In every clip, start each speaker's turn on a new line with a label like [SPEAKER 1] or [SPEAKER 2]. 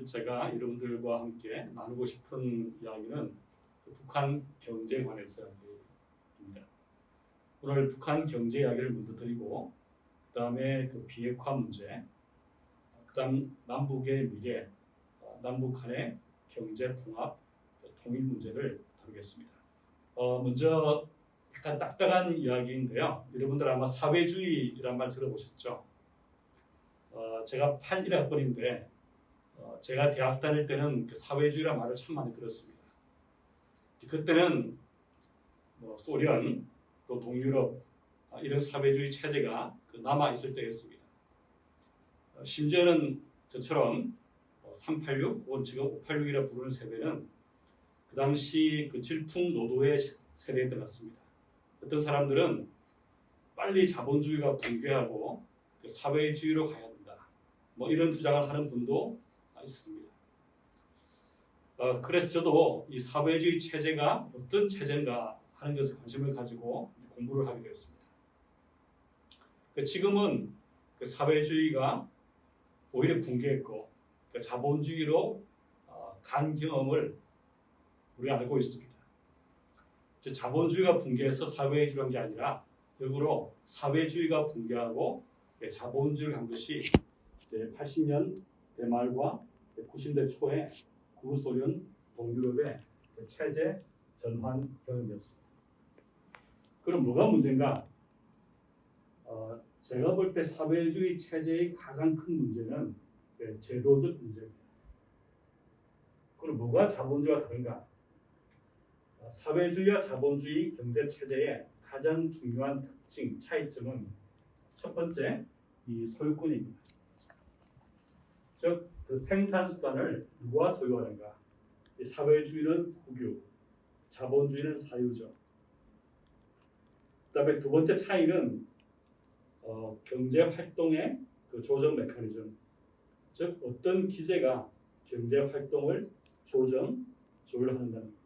[SPEAKER 1] 제가 여러분들과 함께 나누고 싶은 이야기는 북한 경제에 관해서 이야기입니다. 오늘 북한 경제 이야기를 먼저 드리고 그 다음에 그 비핵화 문제, 그 다음 남북의 미래, 남북 간의 경제 통합, 통일 문제를 다루겠습니다. 먼저 약간 딱딱한 이야기인데요. 여러분들 아마 사회주의란 말 들어보셨죠? 제가 81학번인데 제가 대학 다닐 때는 그 사회주의란 말을 참 많이 들었습니다. 그때는 뭐 소련, 또 동유럽 이런 사회주의 체제가 남아 있을 때였습니다. 심지어는 저처럼 386 혹은 지금 586이라 부르는 세대는 그 당시 그 질풍노도의 세대에 들어갔습니다. 어떤 사람들은 빨리 자본주의가 붕괴하고 그 사회주의로 가야 된다. 뭐 이런 주장을 하는 분도 있습니다. 그래서 저도 이 사회주의 체제가 어떤 체제인가 하는 것에 관심을 가지고 공부를 하게 되었습니다. 지금은 그 사회주의가 오히려 붕괴했고 그 자본주의로 간 경험을 우리가 알고 있습니다. 자본주의가 붕괴해서 사회주의란 게 아니라 역으로 사회주의가 붕괴하고 자본주의를 간 것이 80년대 말과 90년대 초에 구소련 동유럽의 체제 전환 경험이었습니다. 그럼 뭐가 문제인가? 제가 볼 때 사회주의 체제의 가장 큰 문제는 제도적 문제입니다. 그럼 뭐가 자본주의와 다른가? 사회주의와 자본주의 경제 체제의 가장 중요한 특징, 차이점은 첫 번째, 이 소유권입니다. 즉, 그 생산 수단을 누가 소유하는가? 이 사회주의는 국유, 자본주의는 사유죠. 그다음에 두 번째 차이는 경제 활동의 그 조정 메커니즘, 즉 어떤 기제가 경제 활동을 조율하는다는 겁니다.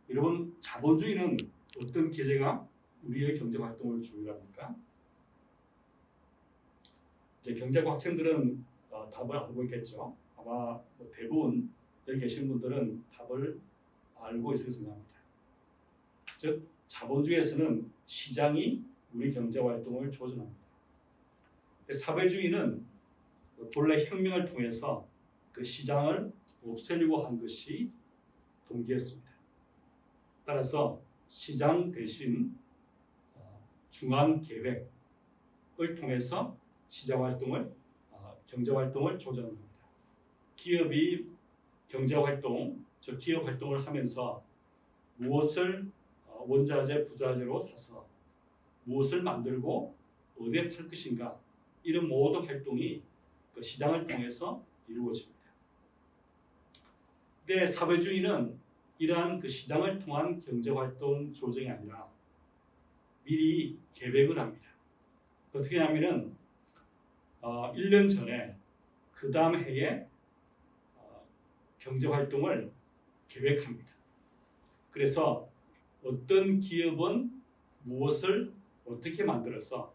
[SPEAKER 1] 여러분, 자본주의는 어떤 기제가 우리의 경제 활동을 조율합니까? 이제 경제학 학생들은 답을 알고 있겠죠. 아마 대부분 여기 계신 분들은 답을 알고 있을 생각합니다. 즉, 자본주의에서는 시장이 우리 경제 활동을 조절합니다. 사회주의는 본래 혁명을 통해서 그 시장을 없애려고 한 것이 동기였습니다. 따라서 시장 대신 중앙 계획을 통해서 시장 활동을 경제 활동을 조절합니다. 기업이 경제 활동, 즉 기업 활동을 하면서 무엇을 원자재, 부자재로 사서 무엇을 만들고 어디에 팔 것인가, 이런 모든 활동이 그 시장을 통해서 이루어집니다. 근데 사회주의는 이러한 그 시장을 통한 경제활동 조정이 아니라 미리 계획을 합니다. 어떻게 하냐면은 1년 전에 그 다음 해에 경제활동을 계획합니다. 그래서 어떤 기업은 무엇을 어떻게 만들어서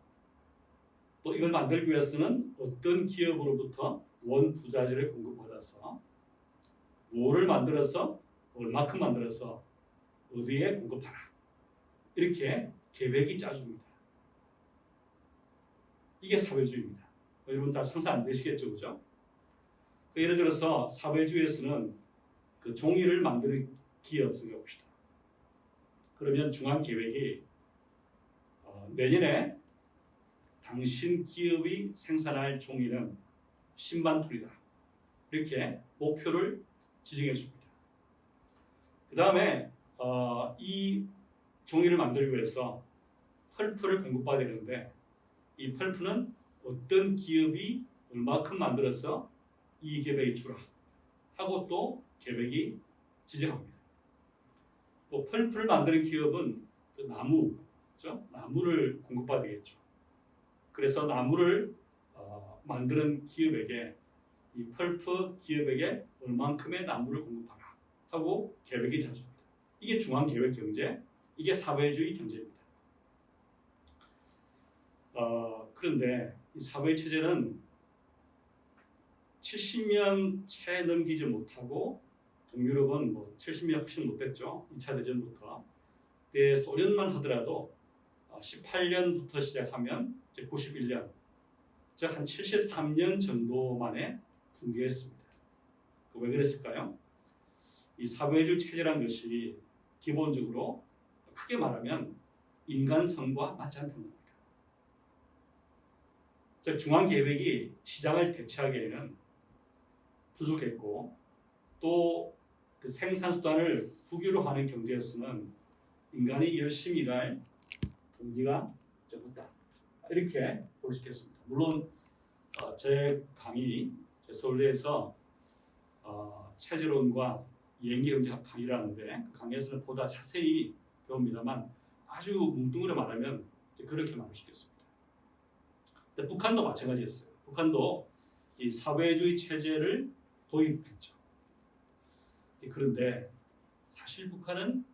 [SPEAKER 1] 또 이걸 만들기 위해서는 어떤 기업으로부터 원부자재를 공급받아서 뭐를 만들어서 얼마큼 만들어서 어디에 공급하라, 이렇게 계획이 짜줍니다. 이게 사회주의입니다. 여러분 다 상상 안 되시겠죠, 그죠? 예를 들어서 사회주의에서는 그 종이를 만드는 기업 생각합시다. 그러면 중앙 계획이 내년에 당신 기업이 생산할 종이는 10만 톨이다, 이렇게 목표를 지정해 줍니다. 그 다음에 이 종이를 만들기 위해서 펄프를 공급받아야 되는데 이 펄프는 어떤 기업이 얼마큼 만들어서 이 계획이 주라 하고 또 계획이 지정합니다. 또 펄프를 만드는 기업은 그 나무, 그렇죠? 나무를 공급받아야겠죠. 그래서 나무를 만드는 기업에게, 이 펄프 기업에게 얼만큼의 나무를 공급하라 하고 계획이 짜줍니다. 이게 중앙계획 경제, 이게 사회주의 경제입니다. 그런데 이 사회 체제는 70년 채 넘기지 못하고 동유럽은 뭐 70년 훨씬 못됐죠. 2차 대전부터. 그때 소련만 하더라도 18년부터 시작하면 이제 91년, 즉 한 73년 정도 만에 붕괴했습니다. 왜 그랬을까요? 이 사회주의 체제라는 것이 기본적으로 크게 말하면 인간성과 맞지 않는 겁니다. 즉 중앙 계획이 시장을 대체하기에는 부족했고 또 그 생산 수단을 국유로 하는 경제에서는 인간이 열심히 일할 동기가 적었다. 이렇게 볼 수 있겠습니다. 물론 제 강의, 제 서울대에서 체제론과 이행기경제 강의를 하는데 그 강의에서는 보다 자세히 배웁니다만 아주 뭉뚱그려 말하면 그렇게 말할 수 있겠습니다. 근데 북한도 마찬가지였어요. 북한도 이 사회주의 체제를 도입했죠. 그런데 사실 북한은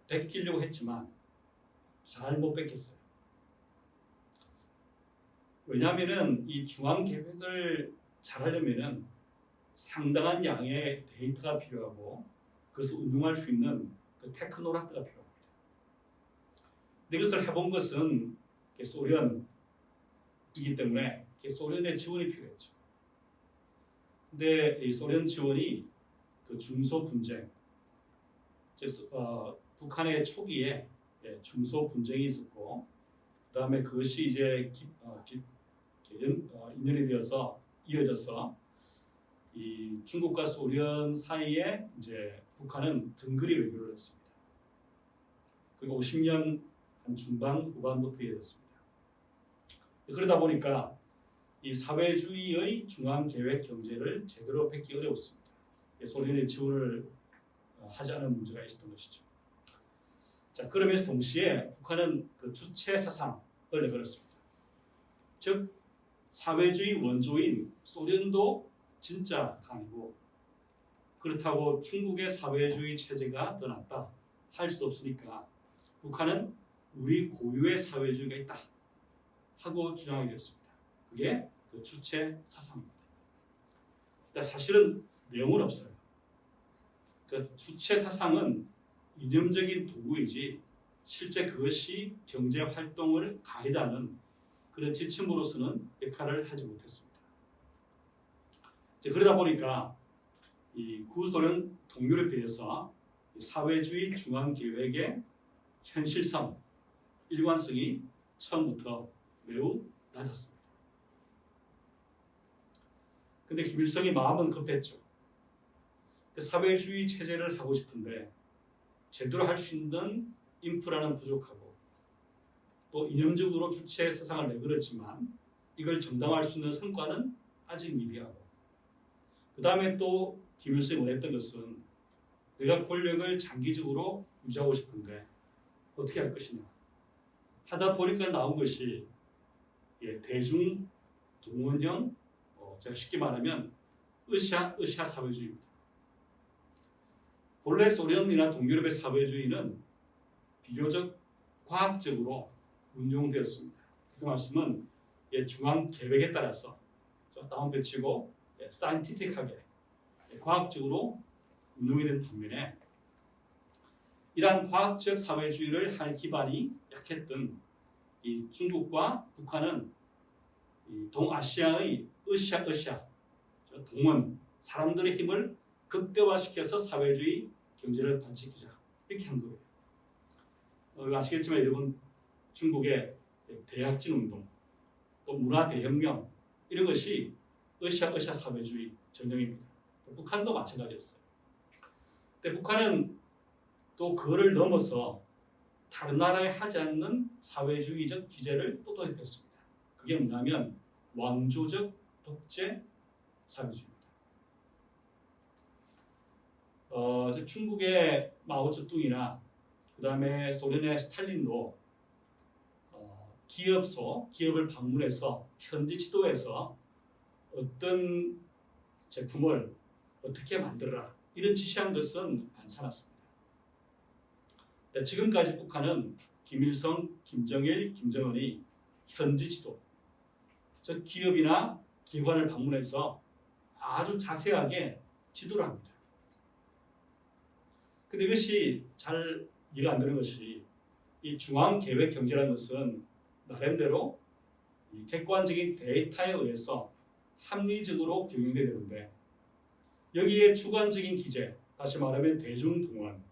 [SPEAKER 1] 뺏기려고 했지만 잘 못 뺏겼어요. 왜냐하면은 이 중앙 계획을 잘하려면은 상당한 양의 데이터가 필요하고 그것을 운용할 수 있는 그 테크노라트가 필요합니다. 근데 이것을 해본 것은 소련이기 때문에 소련의 지원이 필요했죠. 근데 이 소련 지원이 그 중소 분쟁, 북한의 초기에 중소 분쟁이 있었고, 그 다음에 그것이 이제 인연이 되어서 이어져서 이 중국과 소련 사이에 이제 북한은 등거리 외교를 했습니다. 그리고 50년 한 중반 후반부터 이어졌습니다. 그러다 보니까 이 사회주의의 중앙 계획 경제를 제대로 뺏기 어려웠습니다. 소련의 지원을 하지 않은 문제가 있었던 것이죠. 자, 그러면서 동시에 북한은 그 주체 사상을 내걸었습니다. 즉 사회주의 원조인 소련도 진짜 강이고 그렇다고 중국의 사회주의 체제가 더 낫다 할 수 없으니까 북한은 우리 고유의 사회주의가 있다 하고 주장하게 되었습니다. 그게 그 주체 사상입니다. 사실은 내용은 없어요. 그 주체 사상은 이념적인 도구이지 실제 그것이 경제 활동을 가이드하는 그런 지침으로서는 역할을 하지 못했습니다. 그러다 보니까 이 구소련 동유럽에 비해서 사회주의 중앙 계획의 현실성, 일관성이 처음부터 매우 낮았습니다. 근데 김일성이 마음은 급했죠. 사회주의 체제를 하고 싶은데 제대로 할 수 있는 인프라는 부족하고 또 이념적으로 주체 세상을 내걸었지만 이걸 정당화할 수 있는 성과는 아직 미비하고 그 다음에 또 김일성이 원했던 것은 내가 권력을 장기적으로 유지하고 싶은데 어떻게 할 것이냐 하다 보니까 나온 것이 대중 동원형 제가 쉽게 말하면 으쌰 사회주의입니다. 본래 소련이나 동유럽의 사회주의는 비교적 과학적으로 운용되었습니다. 그 말씀은 중앙 계획에 따라서 다운배치고 사이언티픽하게 과학적으로 운용이 된 반면에 이러한 과학적 사회주의를 할 기반이 약했던 이 중국과 북한은 이 동아시아의 으쌰 동원 사람들의 힘을 극대화시켜서 사회주의 경제를 발전시키자 이렇게 한 거예요. 아시겠지만 여러분 중국의 대약진 운동 또 문화 대혁명 이런 것이 으쌰 사회주의 전형입니다. 북한도 마찬가지였어요. 근데 북한은 또 그거를 넘어서 다른 나라에 하지 않는 사회주의적 기제를 또 도입했습니다. 그게 뭐냐면 왕조적 독재 사회주의입니다. 중국의 마오쩌둥이나 그 다음에 소련의 스탈린도 기업을 방문해서 현지 지도에서 어떤 제품을 어떻게 만들어라 이런 지시한 것은 많지 않았습니다. 지금까지 북한은 김일성, 김정일, 김정은이 현지 지도, 즉 기업이나 기관을 방문해서 아주 자세하게 지도를 합니다. 근데 이것이 잘 이해가 안 되는 것이 이 중앙계획경제라는 것은 나름대로 이 객관적인 데이터에 의해서 합리적으로 경영돼야 되는데 여기에 주관적인 기재, 다시 말하면 대중동원,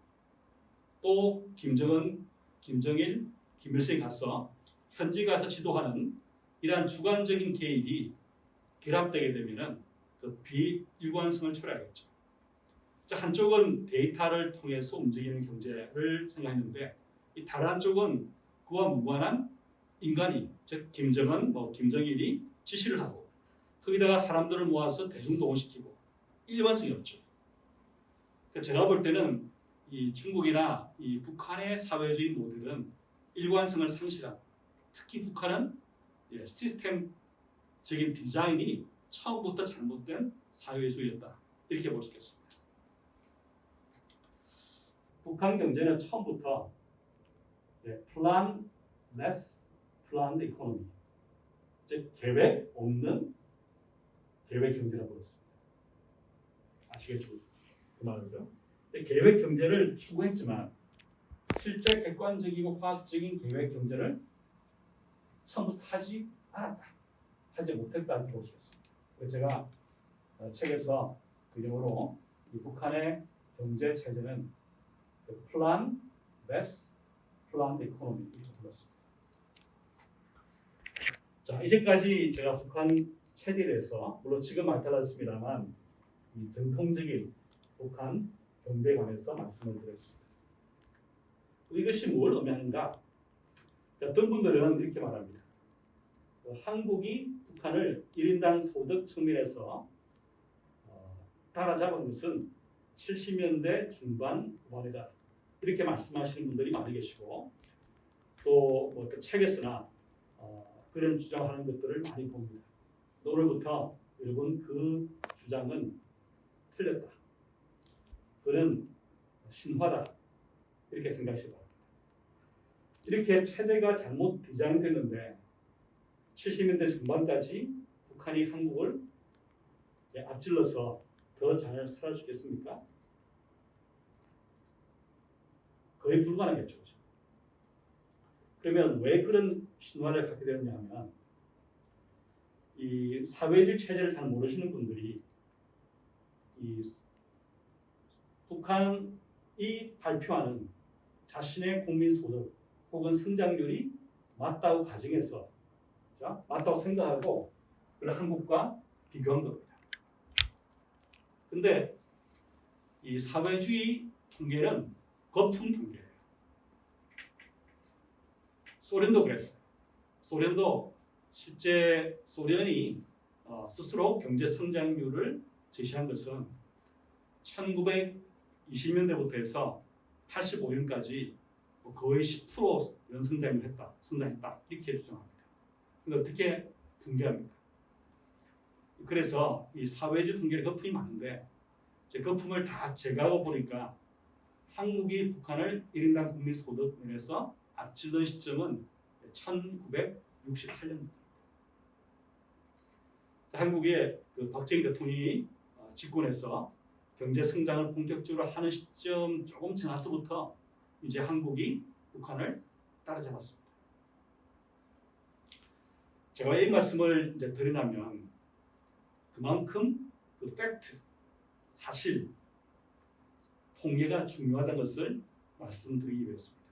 [SPEAKER 1] 또 김정은, 김정일, 김일성이 가서 현지 가서 지도하는 이러한 주관적인 개입이 결합되게 되면은 그 비일관성을 초래하겠죠. 한쪽은 데이터를 통해서 움직이는 경제를 생각했는데 이 다른 한쪽은 그와 무관한 인간이, 즉 김정은, 김정일이 지시를 하고 거기다가 사람들을 모아서 대중동원시키고 일관성이 없죠. 제가 볼 때는 이 중국이나 이 북한의 사회주의 모델은 일관성을 상실한, 특히 북한은 시스템적인 디자인이 처음부터 잘못된 사회주의였다. 이렇게 볼 수 있겠습니다. 북한 경제는 처음부터 plan less planned economy, 즉 계획 없는 계획 경제라고 그랬습니다. 아시겠죠? 그 말이죠. 계획 경제를 추구했지만 실제 객관적이고 과학적인 계획 경제를 처음부터 하지 않았다, 하지 못했다 이렇게 볼 수 있습니다. 그래서 제가 책에서 그 영어로 이 북한의 경제 체제는 plan less planned economy 이렇게 불렀습니다. 자, 이제까지 제가 북한 체제에 대해서 물론 지금 많이 달랐습니다만 이 전통적인 북한 경제에 관해서 말씀을 드렸습니다. 이것이 뭘 의미하는가? 어떤 분들은 이렇게 말합니다. 한국이 북한을 1인당 소득 측면에서 따라잡은 것은 70년대 중반 후반이다. 이렇게 말씀하시는 분들이 많이 계시고 또 책에서나 그런 주장하는 것들을 많이 봅니다. 오늘부터 여러분 그 주장은 틀렸다. 그는 신화다. 이렇게 생각하시기 바랍니다. 이렇게 체제가 잘못 디자인됐는데 70년대 중반까지 북한이 한국을 앞질러서 더 잘 살아주겠습니까? 거의 불가능했죠. 그러면 왜 그런 신화를 갖게 되었냐면 이 사회주의 체제를 잘 모르시는 분들이 이 북한이 발표하는 자신의 국민 소득 혹은 성장률이 맞다고 가정해서 맞다고 생각하고 그걸 한국과 비교한 겁니다. 근데 이 사회주의 통계는 거품 통계예요. 소련도 그랬어요. 소련도 실제 소련이 스스로 경제 성장률을 제시한 것은 1920년대부터 해서 85년까지 거의 10% 성장했다 이렇게 주장합니다. 근데 어떻게 통계합니까? 그래서 이 사회주의 통계에 거품이 많은데 거품을 다 제거하고 보니까 한국이 북한을 1인당 국민 소득 면에서 앞질던 시점은 1968년입니다. 한국의 그 박정희 대통령이 집권해서 경제 성장을 본격적으로 하는 시점 조금 지나서부터 이제 한국이 북한을 따라잡았습니다. 제가 이 말씀을 이제 드리려면 그만큼 그 팩트, 사실, 통계가 중요하다는 것을 말씀드리기 위해서입니다.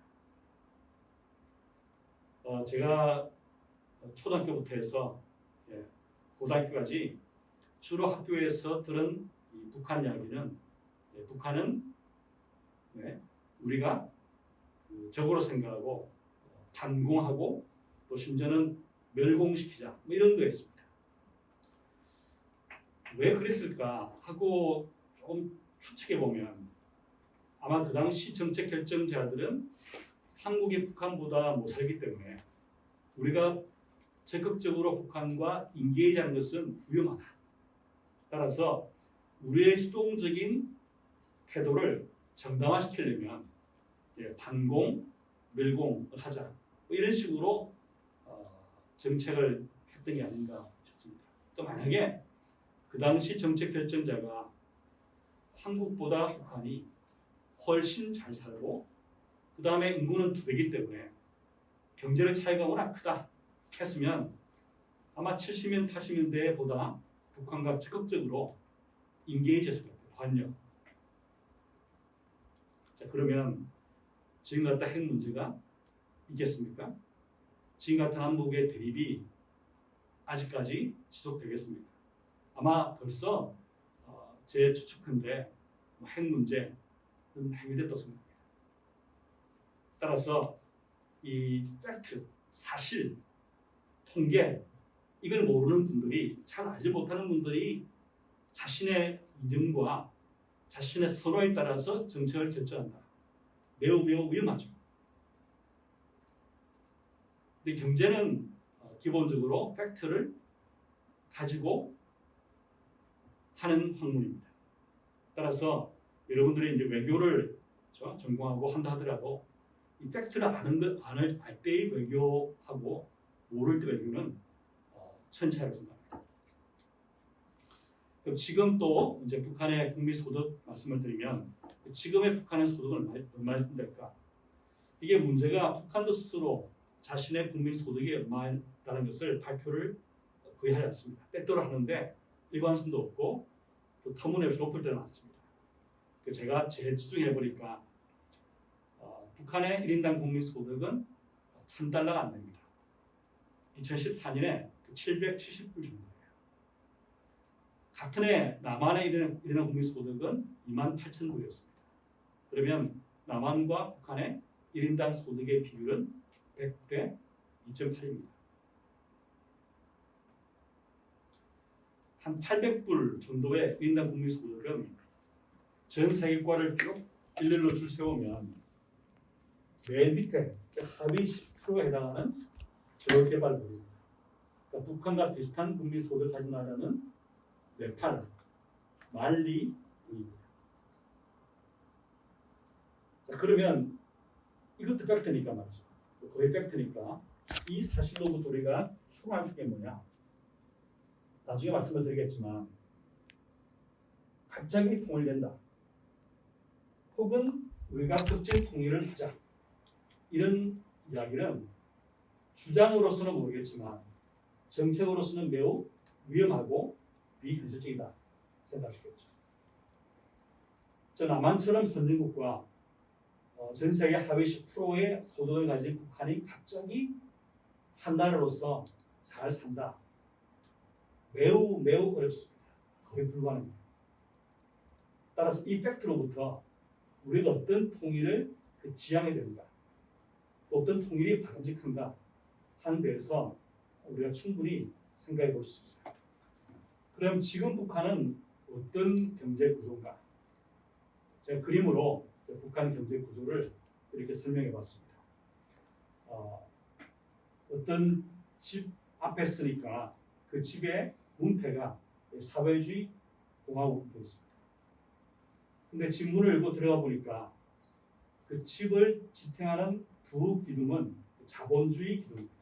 [SPEAKER 1] 제가 초등학교부터 해서 고등학교까지 주로 학교에서 들은 이 북한 이야기는 북한은 우리가 적으로 생각하고 반공하고 또 심지어는 멸공시키자 이런 거였습니다. 왜 그랬을까 하고 조금 추측해 보면 아마 그 당시 정책 결정자들은 한국이 북한보다 못 살기 때문에 우리가 적극적으로 북한과 인계하는 것은 위험하다. 따라서 우리의 수동적인 태도를 정당화시키려면 반공, 멸공을 하자 이런 식으로 정책을 했던 게 아닌가 싶습니다. 또 또 만약에 그 당시 정책 결정자가 한국보다 북한이 훨씬 잘 살고 그 다음에 인구는 2배이기 때문에 경제의 차이가 워낙 크다 했으면 아마 70년, 80년대보다 북한과 적극적으로 인게이지했을 것 같아요. 관여. 자, 그러면 지금 같은 핵 문제가 있겠습니까? 지금 같은 한국의 대립이 아직까지 지속되겠습니까? 아마 벌써 제 추측컨대 핵 문제는 해결됐다고 생각합니다. 따라서 이 팩트, 사실, 통계 이걸 모르는 분들이 잘 알지 못하는 분들이 자신의 이념과 자신의 선호에 따라서 정책을 결정한다. 매우 위험하죠. 근데 경제는 기본적으로 팩트를 가지고 하는 학문입니다. 따라서 여러분들이 이제 외교를 전공하고 한다 하더라도 이 팩트를 알 때의 외교하고 모를 때 외교는 천차라고 생각합니다. 그럼 지금 또 이제 북한의 국민 소득 말씀을 드리면 지금의 북한의 소득은 얼마나 될까? 이게 문제가 북한도 스스로 자신의 국민 소득이 얼마라는 것을 발표를 거의 하지 않습니다. 때때로 하는데 일관성도 없고 또 터무니없이 높을 때가 많습니다. 제가 재추정해 보니까 북한의 1인당 국민 소득은 $1,000가 안 됩니다. 2014년에 770불 정도예요. 같은 해 남한의 1인당 국민 소득은 28,000불이었습니다. 그러면 남한과 북한의 1인당 소득의 비율은 100대 2.8입니다. 한 800불 정도의 1인당 국민 소득은 전 세계과를 쭉 일렬로 줄 세우면 맨 밑에 하위 10%에 해당하는 저개발국입니다. 그러니까 북한과 비슷한 국민 소득을 가진 나라는 네팔, 말리 등입니다. 자, 그러면 이것도 팩트니까 말이죠. 거의 팩트니까 이 사실로부터 우리가 추론할 수 있는 게 뭐냐? 나중에 말씀을 드리겠지만 갑자기 통일된다. 혹은 우리가 국제 통일을 하자. 이런 이야기는 주장으로서는 모르겠지만 정책으로서는 매우 위험하고 비현실적이다 생각하시겠죠. 남한처럼 선진국과 전 세계 하위 10%의 소득을 가진 북한이 갑자기 한 나라로서 잘 산다. 매우 어렵습니다. 거의 불가능합니다. 따라서 이 팩트로부터 우리가 어떤 통일을 지향해야 되는가, 어떤 통일이 바람직한가 하는 데에서 우리가 충분히 생각해 볼 수 있습니다. 그럼 지금 북한은 어떤 경제 구조인가? 제가 그림으로 북한 경제 구조를 이렇게 설명해 봤습니다. 어떤 집 앞에 쓰니까 그 집의 문패가 사회주의 공화국으로 되어 있습니다. 근데 집 문을 열고 들어가 보니까 그 집을 지탱하는 두 기둥은 자본주의 기둥입니다.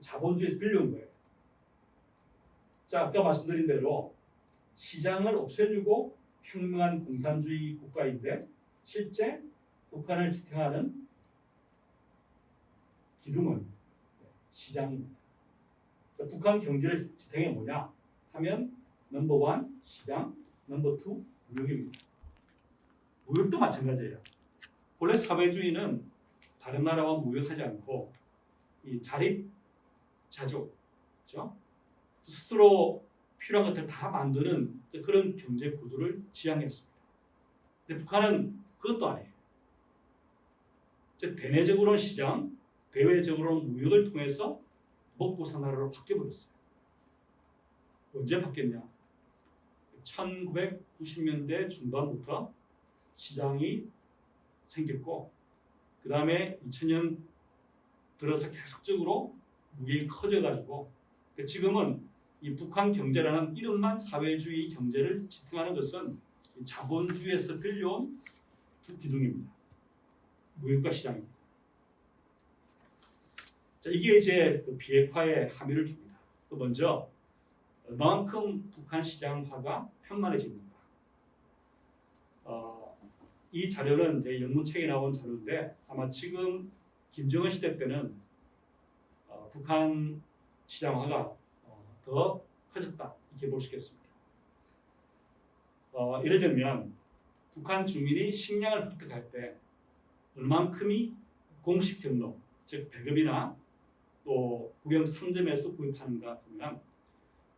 [SPEAKER 1] 자본주의에서 빌려온 거예요. 자, 아까 말씀드린 대로 시장을 없애려고 혁명한 공산주의 국가인데 실제 북한을 지탱하는 기둥은 시장입니다. 자, 북한 경제를 지탱해 뭐냐 하면 넘버 1 시장, 넘버 2 무역입니다. 무역도 마찬가지예요. 원래 사회주의는 다른 나라와 무역하지 않고 이 자립, 자족, 그렇죠? 스스로 필요한 것들을 다 만드는 그런 경제 구조를 지향했습니다. 근데 북한은 그것도 아니에요. 대내적으로는 시장, 대외적으로는 무역을 통해서 먹고 사는 나라로 바뀌어버렸어요. 언제 바뀌었냐? 1990년대 중반부터 시장이 생겼고 그 다음에 2000년 들어서 계속적으로 무역이 커져가지고 지금은 이 북한 경제라는 이름만 사회주의 경제를 지탱하는 것은 자본주의에서 빌려온 두 기둥입니다. 무역과 시장입니다. 자, 이게 이제 그 비핵화에 함의를 줍니다. 먼저 얼마만큼 북한 시장화가 편만해집니까? 이 자료는 제 영문책에 나온 자료인데 아마 지금 김정은 시대 때는 북한 시장화가 더 커졌다 이렇게 볼 수 있겠습니다. 예를 들면 북한 주민이 식량을 획득할 때 얼만큼이 공식 경로, 즉 배급이나 또 국영 상점에서 구입하는가 보면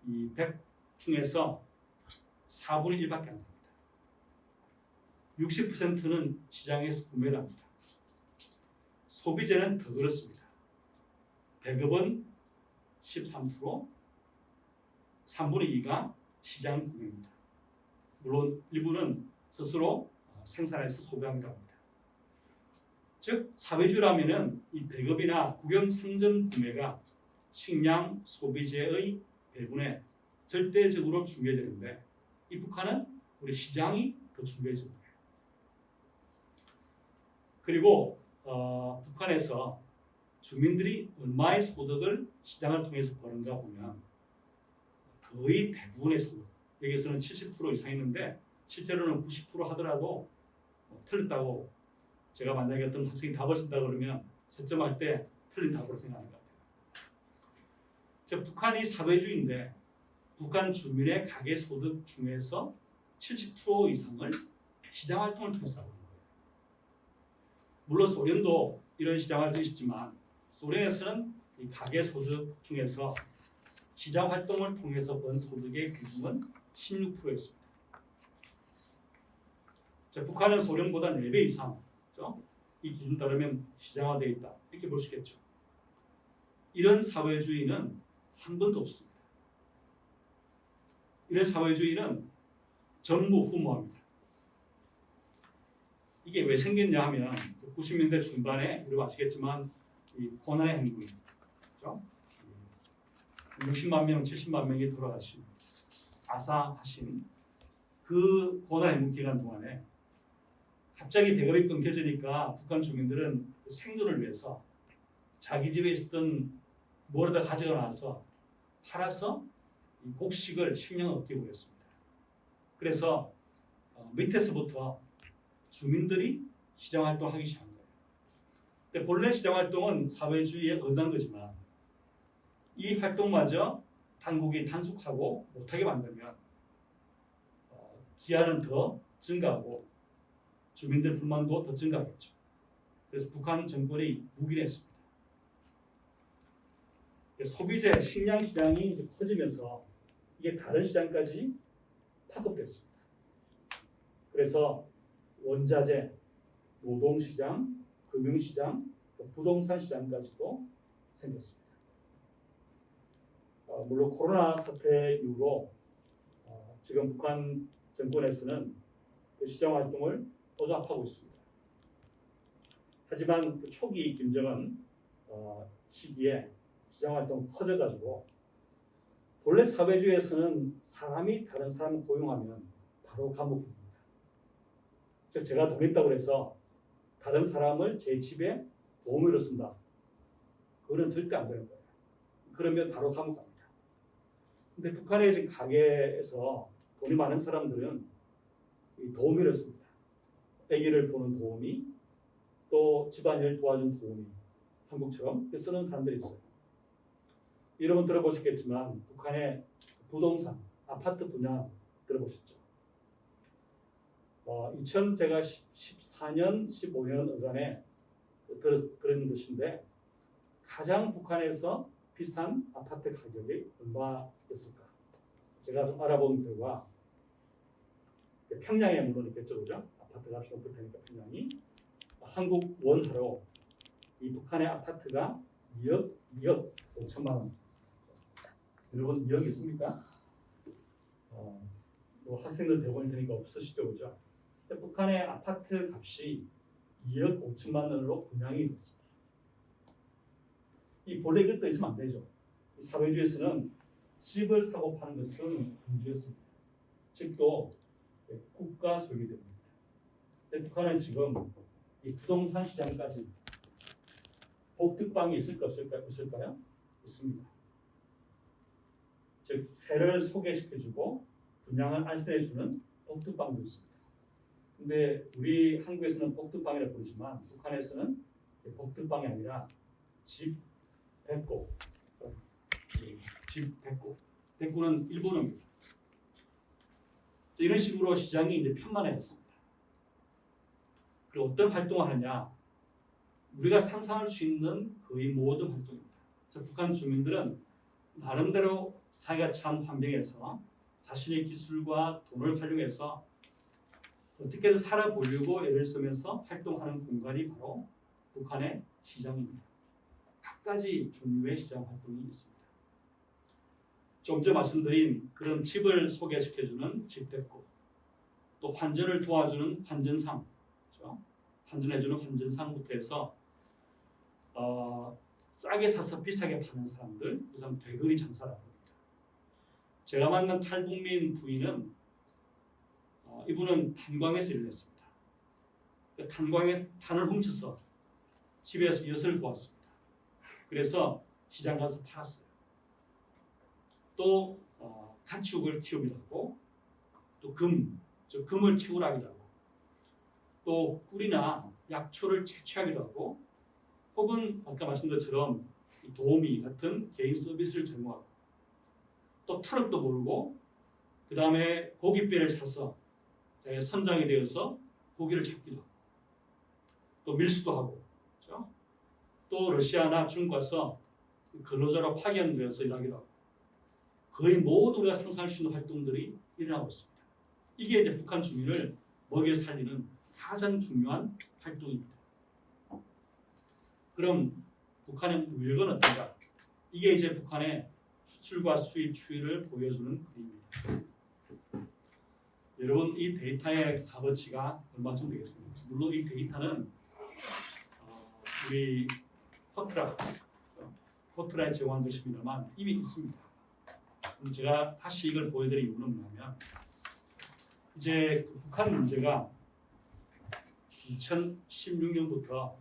[SPEAKER 1] 이 100 중에서 4분의 1밖에 안 됩니다. 60%는 시장에서 구매를 합니다. 소비재는 더 그렇습니다. 배급은 13%, 3분의 2가 시장 구매입니다. 물론 일부는 스스로 생산해서 소비합니다. 즉 사회주의라면은 이 배급이나 국영 상점 구매가 식량 소비재의 배분에 절대적으로 중요해지는데 이 북한은 우리 시장이 더 중요해진 거예요. 그리고 북한에서 주민들이 얼마의 소득을 시장을 통해서 버는가 보면 거의 대부분의 소득, 여기서는 70% 이상 있는데 실제로는 90% 하더라도 틀렸다고 제가 만약에 어떤 학생이 답을 쓴다 그러면 채점할 때 틀린 답으로 생각하는 것 같아요. 북한이 사회주의인데 북한 주민의 가계 소득 중에서 70% 이상을 시장 활동을 통해서 하고 있는 거예요. 물론 소련도 이런 시장 활동이 있지만 소련에서는 이 가계 소득 중에서 시장 활동을 통해서 번 소득의 비중은 16%였습니다. 북한은 소련보다 4배 이상 이 기준 따르면 시장화되어 있다 이렇게 볼 수 있겠죠. 이런 사회주의는 한 번도 없습니다. 이런 사회주의는 전무후무합니다. 이게 왜 생겼냐 하면 90년대 중반에 여러분 아시겠지만 이 고난의 행군, 그렇죠? 60만 명, 70만 명이 돌아가신 아사하신 그 고난의 행군 기간 동안에 갑자기 배급이 끊겨지니까 북한 주민들은 생존을 위해서 자기 집에 있었던 뭐를 다 가져가 나와서 팔아서 곡식을 식량을 얻기 위해서입니다. 그래서 밑에서부터 주민들이 시장 활동하기 시작한 거예요. 근데 본래 시장 활동은 사회주의에 어긋난 거지만 이 활동마저 당국이 단속하고 못하게 만들면 기한은 더 증가하고 주민들 불만도 더 증가하겠죠. 그래서 북한 정권이 묵인했습니다. 소비재 식량 시장이 커지면서 이게 다른 시장까지 파급됐습니다. 그래서 원자재, 노동시장, 금융시장, 부동산 시장까지도 생겼습니다. 물론 코로나 사태 이후로 지금 북한 정권에서는 그 시장 활동을 보조합하고 있습니다. 하지만 그 초기 김정은 시기에 시장 활동이 커져가지고 본래 사회주의에서는 사람이 다른 사람을 고용하면 바로 감옥입니다. 즉 제가 돈 있다고 해서 다른 사람을 제 집에 도우미로 쓴다. 그거는 절대 안 되는 거예요. 그러면 바로 감옥 갑니다. 근데 북한의 지금 가게에서 돈이 많은 사람들은 이 도우미를 씁니다. 아기를 보는 도우미, 또 집안일 도와준 도우미, 한국처럼 쓰는 사람들이 있어요. 여러분 들어보셨겠지만 북한의 부동산, 아파트 분야 들어보셨죠? 2014년, 15년 어간에 그런 것인데 가장 북한에서 비싼 아파트 가격이 얼마였을까? 제가 좀 알아본 결과 평양에 물론 있겠죠, 그죠? 아파트 값이 높을 테니까 평양이 한국 원화로 이 북한의 아파트가 2억 5천만 원. 여러분 2억 있습니까? 뭐 학생들 대본이 되니까 없으시죠, 그죠? 북한의 아파트 값이 2억 5천만 원으로 분양이 됐습니다. 이 본래 이것도 있으면 안 되죠. 이 사회주의에서는 집을 사고 파는 것은 금지였습니다. 집도 국가 소유이 됩니다. 근데 북한은 지금 이 부동산 시장까지 복득방이 있을까 없을까요? 있습니다. 즉 새를 소개시켜주고 분양을 알선해주는 복두방도 있습니다. 근데 우리 한국에서는 복두방이라고 부르지만 북한에서는 복두방이 아니라 집백고, 집백고, 백고는 일본어입니다. 이런 식으로 시장이 이제 편만해졌습니다. 그리고 어떤 활동을 하냐? 우리가 상상할 수 있는 거의 모든 활동입니다. 북한 주민들은 나름대로 자기가 처한 환경에서 자신의 기술과 돈을 활용해서 어떻게든 살아보려고 애를 쓰면서 활동하는 공간이 바로 북한의 시장입니다. 각가지 종류의 시장 활동이 있습니다. 좀 전에 말씀드린 그런 집을 소개시켜주는 집대고, 또 환전을 도와주는 환전상, 그렇죠? 환전해주는 환전상부터 해서 싸게 사서 비싸게 파는 사람들, 우선 대거리 장사라고 합니다. 제가 만난 탈북민 부인은 이분은 탄광에서 일을 했습니다. 탄광에 탄을 훔쳐서 집에서 엿을 구웠습니다. 그래서 시장 가서 팔았어요. 또 가축을 키우기도 하고, 또 금을 채굴하기도 하고, 또 꿀이나 약초를 채취하기도 하고, 혹은 아까 말씀드린 것처럼 도우미 같은 개인 서비스를 제공하고, 또 트럭도 몰고, 그 다음에 고깃배를 사서 선장이 되어서 고기를 잡기도 하고, 또 밀수도 하고, 그렇죠? 또 러시아나 중국 가서 근로자로 파견되어서 일하기도 하고, 거의 모두 우리가 상상할 수 있는 활동들이 일어나고 있습니다. 이게 이제 북한 주민을 먹여 살리는 가장 중요한 활동입니다. 그럼 북한의 무역은 어떤가? 이게 이제 북한의 수출과 수입 추이를 보여주는 그림입니다. 여러분, 이 데이터의 값어치가 얼마쯤 되겠습니까? 물론 이 데이터는 우리 코트라에 제공한 것입니다만 이미 있습니다. 제가 다시 이걸 보여드린 이유는 뭐냐면, 이제 북한 문제가 2016년부터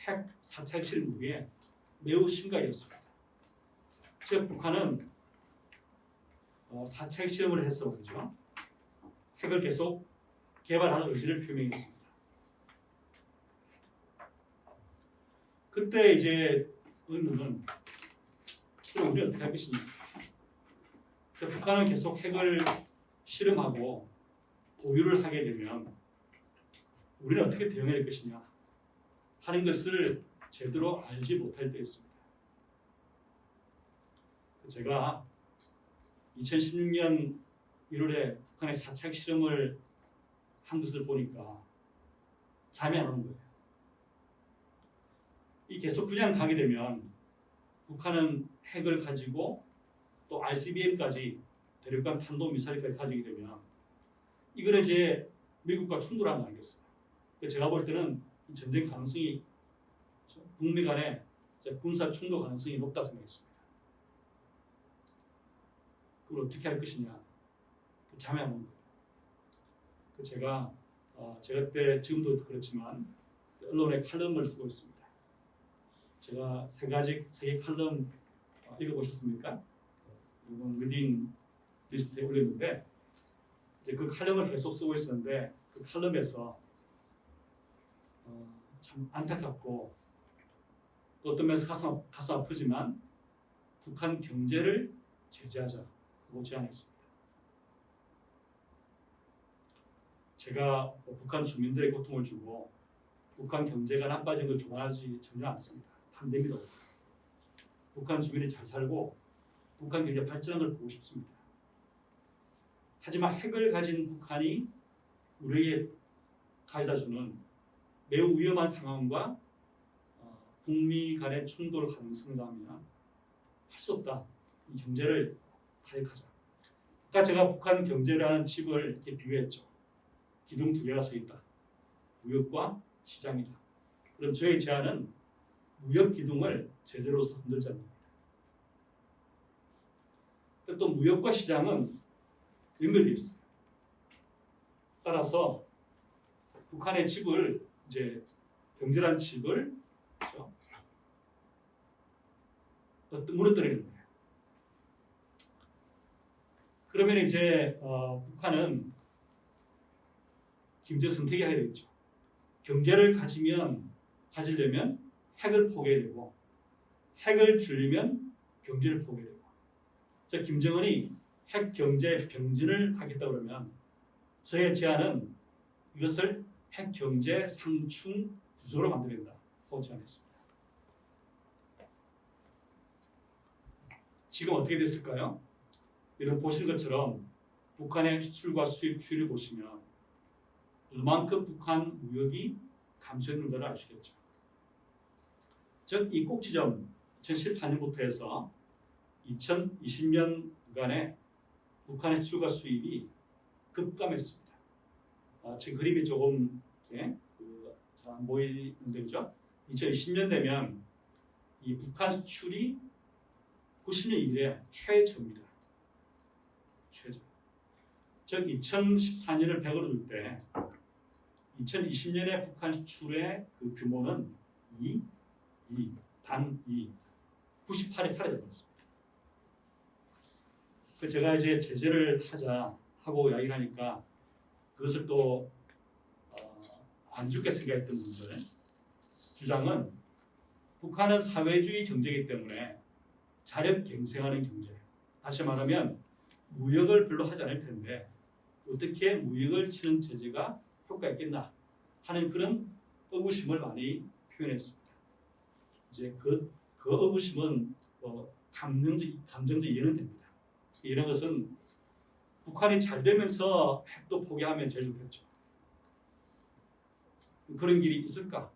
[SPEAKER 1] 핵 사찰 실무에 매우 심각했습니다. 즉 북한은 4차 핵실험을 해서 말이죠, 핵을 계속 개발하는 의지를 표명했습니다. 그때 이제 의문은 그럼 우리는 어떻게 할 것이냐? 북한은 계속 핵을 실험하고 보유를 하게 되면 우리는 어떻게 대응할 것이냐 하는 것을 제대로 알지 못할 때였습니다. 제가 2016년 1월에 북한의 4차 핵실험을 한 것을 보니까 잠이 안 오는 거예요. 이 계속 그냥 가게 되면 북한은 핵을 가지고 또 ICBM까지 대륙간 탄도미사일까지 가지게 되면 이거는 이제 미국과 충돌하는 거 아니겠어요? 제가 볼 때는 이 전쟁 가능성이 북미 간의 군사 충돌 가능성이 높다고 생각했습니다. 그걸 어떻게 할 것이냐? 잠이 안 오는 거예요. 제가 그때 지금도 그렇지만 언론에 칼럼을 쓰고 있습니다. 제가 세 개 칼럼 읽어보셨습니까? 이건 리딩 리스트에 올렸는데 이제 그 칼럼을 계속 쓰고 있었는데 그 칼럼에서 참 안타깝고 또 어떤 면에서 가슴 아프지만 북한 경제를 제재하자고 제안했습니다. 제가 북한 주민들의 고통을 주고 북한 경제가 나빠진 걸 좋아하지 전혀 않습니다. 반대입니다. 북한 주민이 잘 살고 북한 경제 발전하는 걸 보고 싶습니다. 하지만 핵을 가진 북한이 우리에게 가져다주는 매우 위험한 상황과 북미 간의 충돌 가능성을 하면 할 수 없다. 이 경제를 타협하자. 아까 제가 북한 경제라는 집을 이렇게 비유했죠. 기둥 두 개가 서 있다. 무역과 시장이다. 그럼 저의 제안은 무역 기둥을 제대로 흔들자는 겁니다. 또 무역과 시장은 연결되어 있어요. 따라서 북한의 집을 이제 경제란 집을 그렇죠? 무너뜨리는 거예요. 그러면 이제 북한은 김정 선택해야 되겠죠. 경제를 가지려면 핵을 포기해야 되고, 핵을 줄이면 경제를 포기해야 되고. 자, 김정은이 핵 경제 병진을 하겠다 그러면 저의 제안은 이것을 핵 경제 상충 구조로 만들어낸다고 제안했습니다. 지금 어떻게 됐을까요? 이런 보시는 것처럼 북한의 수출과 수입 추이를 보시면 얼만큼 북한 무역이 감소했는지를 알 수 있겠죠. 즉, 이 꼭지점 2018년부터 해서 2020년간에 북한의 수출과 수입이 급감했습니다. 지금 그림이 조금 안 보이는데 그죠? 2020년 되면 이 북한 수출이 90년 이래 최저입니다. 최저. 즉 2014년을 100으로 둘 때 2020년에 북한 수출의 그 규모는 단 98이 사라져버렸습니다. 제가 이제 제재를 하자 하고 이야기를 하니까 그것을 또 안 좋게 생각했던 분들 주장은 북한은 사회주의 경제이기 때문에 자력 갱생하는 경제, 다시 말하면 무역을 별로 하지 않을 텐데 어떻게 무역을 치는 제재가 효과 있겠나 하는 그런 의구심을 많이 표현했습니다. 이제 그 의구심은 감정적 이해는 됩니다. 이런 것은 북한이 잘 되면서 핵도 포기하면 제일 좋겠죠. 그런 길이 있을까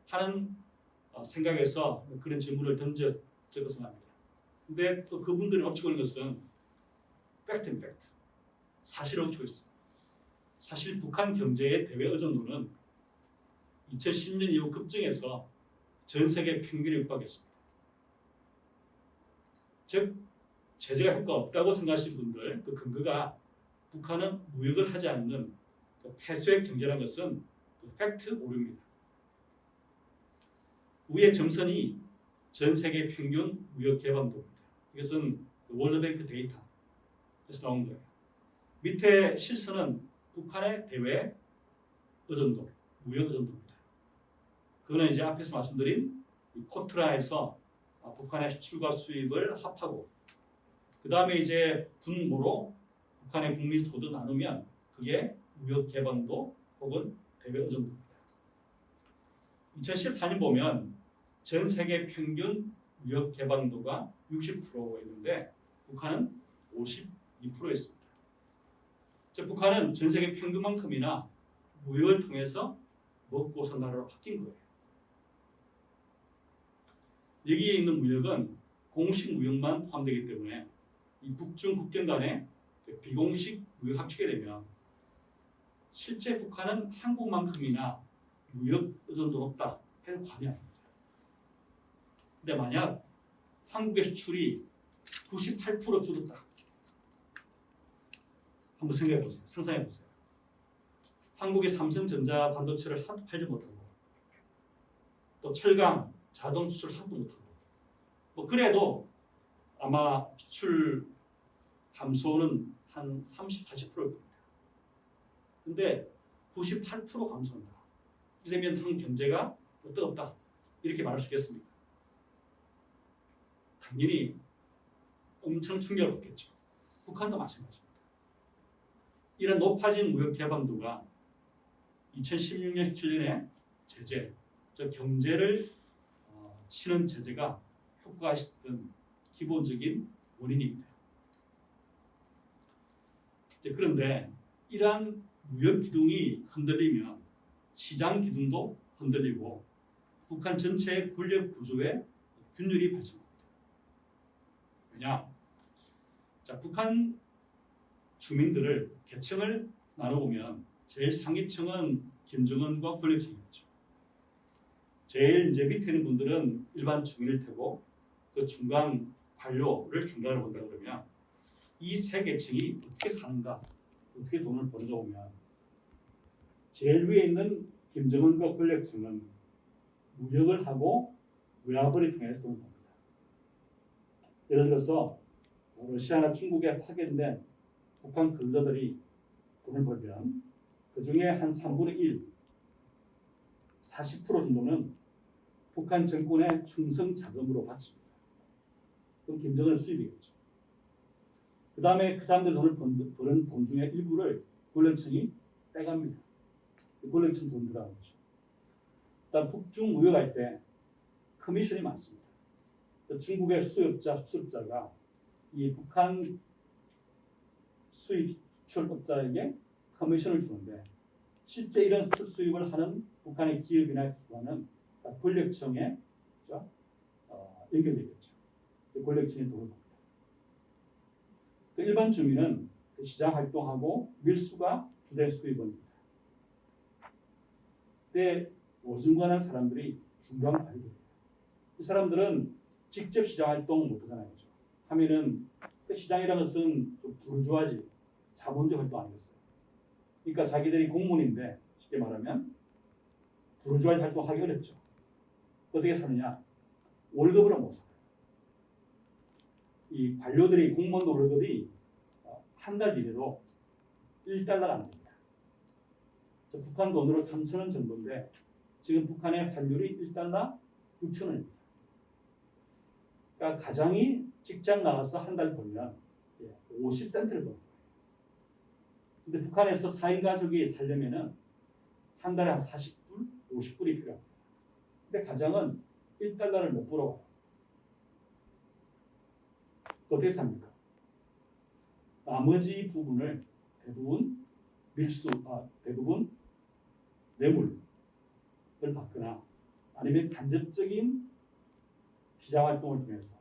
[SPEAKER 1] 하는 생각에서 그런 질문을 던졌을 합니다. 근데 또 그분들이 놓치고 있는 것은 팩트, 사실을 놓치고 있습니다. 사실 북한 경제의 대외 의존도는 2010년 이후 급증해서 전 세계 평균에 육박했습니다. 즉 제재가 효과 없다고 생각하시는 분들 그 근거가 북한은 무역을 하지 않는 그 폐쇄 경제라는 것은 그 팩트 오류입니다. 위의 점선이 전 세계 평균 무역 개방도입니다. 이것은 월드뱅크 데이터에서 나온 거예요. 밑에 실선은 북한의 대외 의존도, 무역 의존도입니다. 그거는 이제 앞에서 말씀드린 코트라에서 북한의 수출과 수입을 합하고 그 다음에 이제 분모로 북한의 국민 소득 나누면 그게 무역 개방도 혹은 대외 의존도입니다. 2014년 보면 전 세계 평균 무역 개방도가 60%였는데 북한은 52%였습니다. 즉 북한은 전 세계 평균만큼이나 무역을 통해서 먹고 산 나라로 바뀐 거예요. 여기에 있는 무역은 공식 무역만 포함되기 때문에 이 북중 국경 간의 비공식 무역 합치게 되면 실제 북한은 한국만큼이나 무역 의존도 높다 해도 과언이 아닙니다. 근데 만약 한국의 수출이 98% 줄었다. 한번 생각해 보세요. 상상해 보세요. 한국의 삼성전자 반도체를 하도 팔지 못하고 또 철강, 자동 수출 하도 못하고 뭐 그래도 아마 수출 감소는 한 30, 40%일 겁니다. 근데 98% 감소한다. 이러면 한국 경제가 뜨겁다. 이렇게 말할 수 있겠습니까? 당연히 엄청 충격을 받겠죠. 북한도 마찬가지입니다. 이런 높아진 무역 개방도가 2016년, 17년에 제재, 즉 경제를 치는 제재가 효과가 있었던 기본적인 원인입니다. 그런데 이러한 무역 기둥이 흔들리면 시장 기둥도 흔들리고 북한 전체의 권력 구조에 균열이 발생합니다. 왜냐? 자, 북한 주민들을 계층을 나눠보면 제일 상위층은 김정은과 권력층이었죠. 제일 이제 밑에 있는 분들은 일반 주민일 테고 그 중간 관료를 중간으로 본다 그러면 이 세 계층이 어떻게 사는가, 어떻게 돈을 버는가 보면 제일 위에 있는 김정은과 권력층은 무역을 하고 외화벌이 통해서 돈을 법니다. 예를 들어서 러시아나 중국에 파견된 북한 근로자들이 돈을 벌면 그 중에 한 3분의 1, 40% 정도는 북한 정권의 충성 자금으로 바칩니다. 그럼 김정은 수입이겠죠. 그 다음에 그 사람들 돈을 버는 돈 중에 일부를 권력층이 떼갑니다. 권력층 돈 들어가는 거죠. 일단 북중 무역할 때 커미션이 많습니다. 중국의 수출업자가 이 북한 수출업자에게 커미션을 주는데 실제 이런 수입을 하는 북한의 기업이나 기관은 권력층에 연결되겠죠. 권력층의 돈을 받습니다. 일반 주민은 시장 활동하고 밀수가 주된 수입원입니다. 그때 어중간한 사람들이 중간 관리입니다. 이 사람들은 직접 시장 활동 못하잖아요. 그렇죠? 하면은 시장이라는 것은 좀 부르주아지 자본적 활동 아니겠어요? 그러니까 자기들이 공무원인데 쉽게 말하면 부르주아지 활동하기 어렵죠. 어떻게 사느냐? 월급으로 못 살아요. 이 관료들이 공무원 월급이 한 달 일해도 1달러가 안 됩니다. 북한 돈으로 3,000원 정도인데 지금 북한의 환율이 1달러 6,000원입니다. 그러니까 가장이 직장 나가서 한 달 벌면 50센트를 버는 거예요. 근데 북한에서 4인 가족이 살려면은 한 달에 한 40불, 50불이 필요합니다. 근데 가장은 1달러를 못 벌어와요. 어떻게 삽니까? 나머지 부분을 대부분 대부분 뇌물을 받거나 아니면 간접적인 시장 활동을 통해서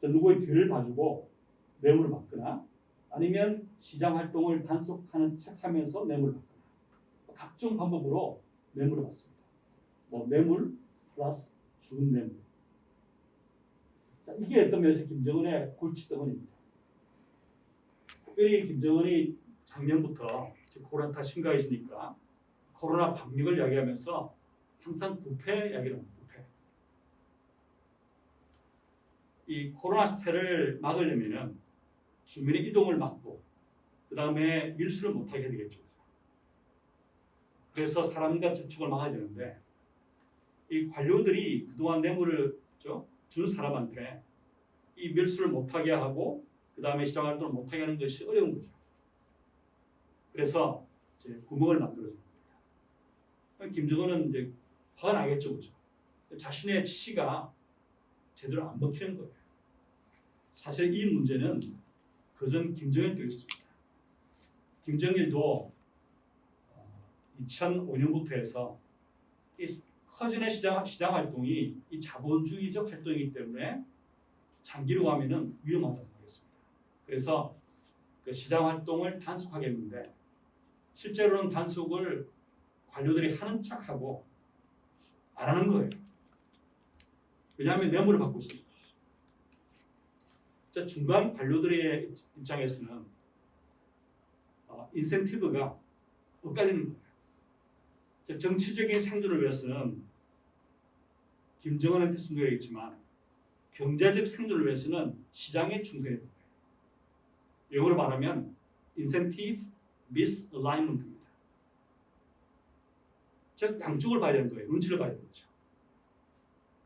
[SPEAKER 1] 누구의 뒤를 봐주고 뇌물을 받거나 아니면 시장 활동을 단속하는 척하면서 뇌물을 받거나 각종 방법으로 뇌물을 받습니다. 뇌물 플러스 준 뇌물. 이게 어떤 면에서 김정은의 골칫덩어리입니다. 특별히 김정은이 작년부터 코로나 심각해지니까 코로나 방역을 이야기하면서 항상 부패 이야기를 합니다. 부패. 이 코로나 사태를 막으려면은 주민의 이동을 막고 그 다음에 밀수를 못하게 해야 되겠죠. 그래서 사람과 접촉을 막아야 되는데 이 관료들이 그동안 뇌물을 준 사람한테 이 밀수를 못하게 하고 그 다음에 시장 활동을 못하게 하는 것이 어려운 거죠. 그래서 이제 구멍을 만들어줍니다. 김정은은 이제 화가 나겠죠, 그죠? 자신의 지시가 제대로 안 먹히는 거예요. 사실 이 문제는 그전 김정일도 있습니다. 김정일도 2005년부터 해서 이 커진의 시장 활동이 이 자본주의적 활동이기 때문에 장기로 가면은 위험하다고 하겠습니다. 그래서 그 시장 활동을 단속하겠는데 실제로는 단속을 관료들이 하는 척하고 안 하는 거예요. 왜냐하면 뇌물을 받고 있습니다. 중간 관료들의 입장에서는 인센티브가 엇갈리는 거예요. 정치적인 생존을 위해서는 김정은한테 순종해야겠지만 경제적 생존을 위해서는 시장에 충성해야 됩니다. 영어로 말하면 incentive misalignment입니다. 즉 양쪽을 봐야 되는 거예요. 눈치를 봐야 되는 거죠.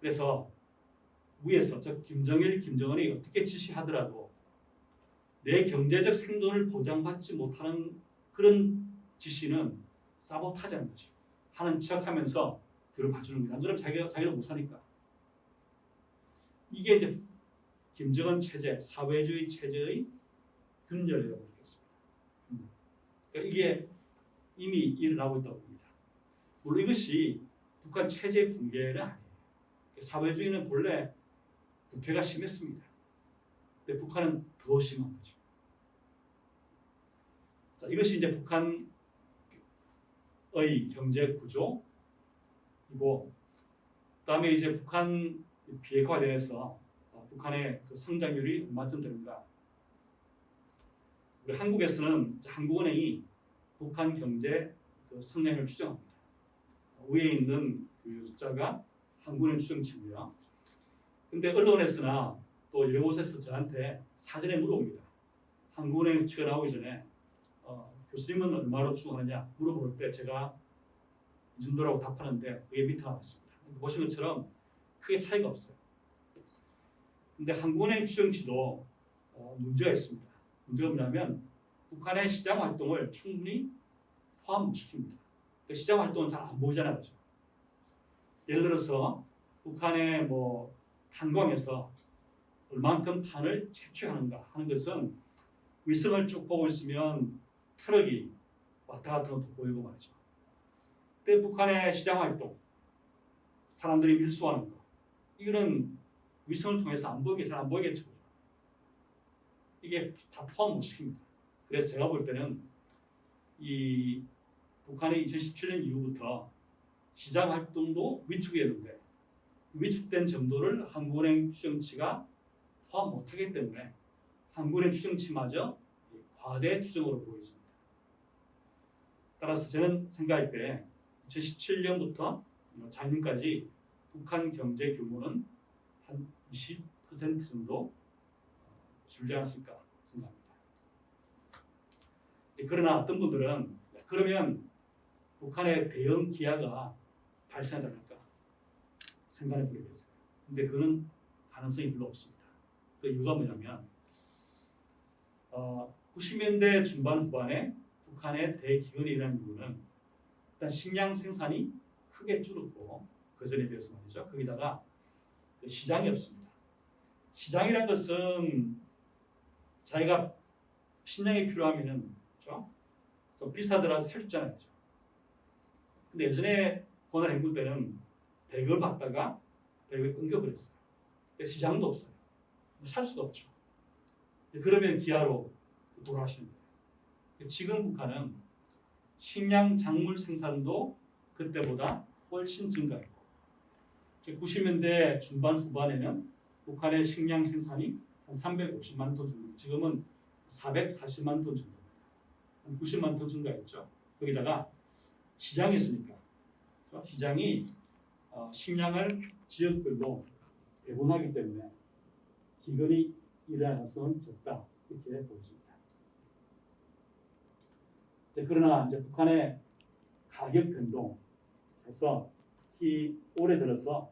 [SPEAKER 1] 그래서 위에서 즉 김정은이 어떻게 지시하더라도 내 경제적 생존을 보장받지 못하는 그런 지시는 사보타지하는 거죠. 하는 척하면서 들어봐주는 거예요. 안 그러면 자기가 못 사니까. 이게 이제 김정은 체제, 사회주의 체제의 균열이라고 보겠습니다. 그러니까 이게 이미 일어나고 있다고 봅니다. 물론 이것이 북한 체제 붕괴는 아니에요. 사회주의는 본래 부패가 심했습니다. 근데 북한은 더 심한 거죠. 자, 이것이 이제 북한의 경제 구조이고, 그다음에 이제 북한 비핵화 관련해서 북한의 그 성장률이 얼마쯤 되는가? 우리 한국에서는 한국은행이 북한 경제 그 성장률을 추정합니다. 위에 있는 그 숫자가 한국은행 추정치고요. 근데 언론에서나 또 여러 곳에서 저한테 사전에 물어봅니다. 한국은행 수치가 나오기 전에 교수님은 얼마로 추정하느냐 물어볼 때 제가 이 정도라고 답하는데 그게 밑에 나왔습니다. 보신 것처럼 크게 차이가 없어요. 근데 한국은행 추정치도 문제가 있습니다. 문제가 뭐냐면 북한의 시장 활동을 충분히 포함 못 시킵니다. 그 시장 활동은 잘 안 보이잖아요. 그렇죠? 예를 들어서 북한의 뭐 탄광에서 얼만큼 탄을 채취하는가 하는 것은 위성을 쭉 보고 있으면 트럭이 왔다 갔다 하는 것도 보이고 말이죠. 근데 북한의 시장 활동, 사람들이 밀수하는 거, 이거는 위성을 통해서 안 보이게 잘 안 보이겠죠. 이게 다 포함 못 시킵니다. 그래서 제가 볼 때는 이 북한의 2017년 이후부터 시장 활동도 위축이었는데 위축된 정도를 한국은행 추정치가 포함 못하기 때문에 한국은행 추정치마저 과대 추정으로 보여집니다. 따라서 저는 생각할 때 2017년부터 작년까지 북한 경제 규모는 한 20% 정도 줄지 않았을까 생각합니다. 그러나 어떤 분들은 그러면 북한의 대형 기아가 발생하지 않을까 생각해 보게 됐어요. 근데 그거는 가능성이 별로 없습니다. 그 이유가 뭐냐면 90년대 중반 후반에 북한의 대기근이 일어난 이유는 일단 식량 생산이 크게 줄었고 그 전에 비해서 말이죠. 거기다가 시장이 없습니다. 시장이란 것은 자기가 식량이 필요하면은 그렇죠? 좀 비싸더라도 사주잖아요. 그렇죠? 근데 예전에 고난 행군 때는 대급을 받다가 대급을 끊겨버렸어요. 시장도 없어요. 살 수도 없죠. 그러면 기아로 돌아가시는 거예요. 지금 북한은 식량 작물 생산도 그때보다 훨씬 증가했고 90년대 중반 후반에는 북한의 식량 생산이 한 350만 톤 정도, 지금은 440만 톤 정도입니다. 한 90만 톤 증가했죠. 거기다가 시장이 있으니까 시장이 식량을 지역별로 배분하기 때문에 기근이 일어날 가능성은 적다 이렇게 보여집니다. 그러나 이제 북한의 가격 변동에서 특히 올해 들어서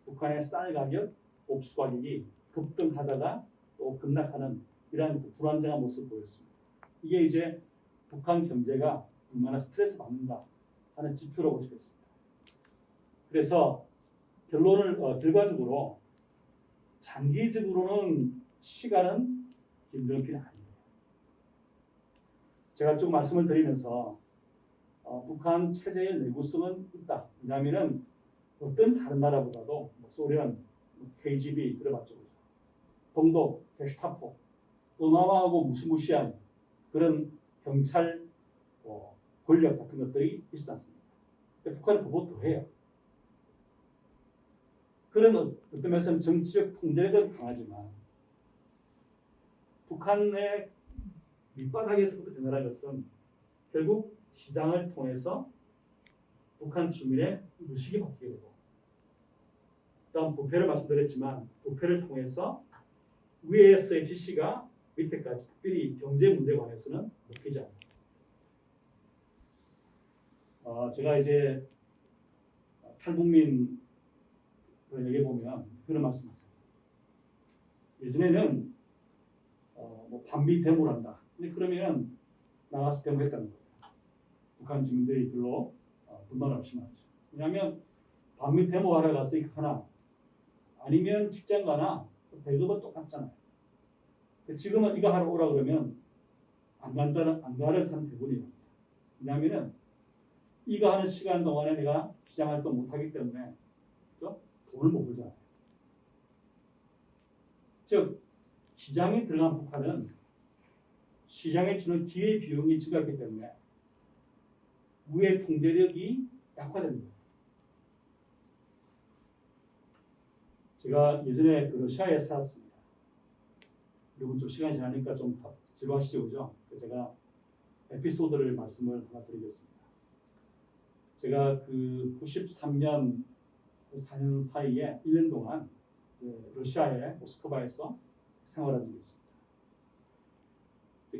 [SPEAKER 1] 북한의 쌀 가격, 옥수 가격이 급등하다가 또 급락하는 이러한 불안정한 모습을 보였습니다. 이게 이제 북한 경제가 얼마나 스트레스 받는가 하는 지표로 볼 수 있습니다. 그래서 결과적으로 장기적으로는 시간은 김정필이 아니에요. 제가 쭉 말씀을 드리면서 북한 체제의 내구성은 있다. 왜냐하면 어떤 다른 나라보다도 소련, KGB 들어봤죠. 동독, 게슈타포, 또나와하고 무시무시한 그런 경찰 권력 같은 것들이 있지 않습니까? 북한은 그보다 더해요. 그런 어떤 면에서는 정치적 통제력은 강하지만 북한의 밑바닥에서부터 변화한 것은 결국 시장을 통해서 북한 주민의 의식이 바뀌게 되고 다음 부패를 말씀드렸지만 부패를 통해서 위에서의 지시가 밑에까지 특별히 경제 문제에 관해서는 먹히지 않습니다. 제가 이제 탈북민 얘기해 보면 그런 말씀하세요. 예전에는 반미 데모를 한다. 근데 그러면 나가서 데모했다는 거예요. 북한 주민들이 별로 불만을 없이 말이죠. 왜냐하면 반미 데모하러 갔으니까 하나 아니면 직장 가나 배급은 똑같잖아요. 지금은 이거 하러 오라 그러면 안 가는 사람 대부분이에요. 왜냐하면 이거 하는 시간 동안에 내가 시장 활동 못 하기 때문에 그렇죠? 돈을 못 벌잖아요. 즉 시장에 들어간 북한은 시장에 주는 기회 비용이 증가했기 때문에 우의 통제력이 약화됩니다. 제가 예전에 러시아에 살았습니다. 여러분 좀 시간이 지나니까 좀 지루하시죠, 그죠? 제가 에피소드를 말씀을 하나 드리겠습니다. 제가 그 93년 4년 사이에 1년 동안 러시아의 모스크바에서 생활한 적이 있습니다.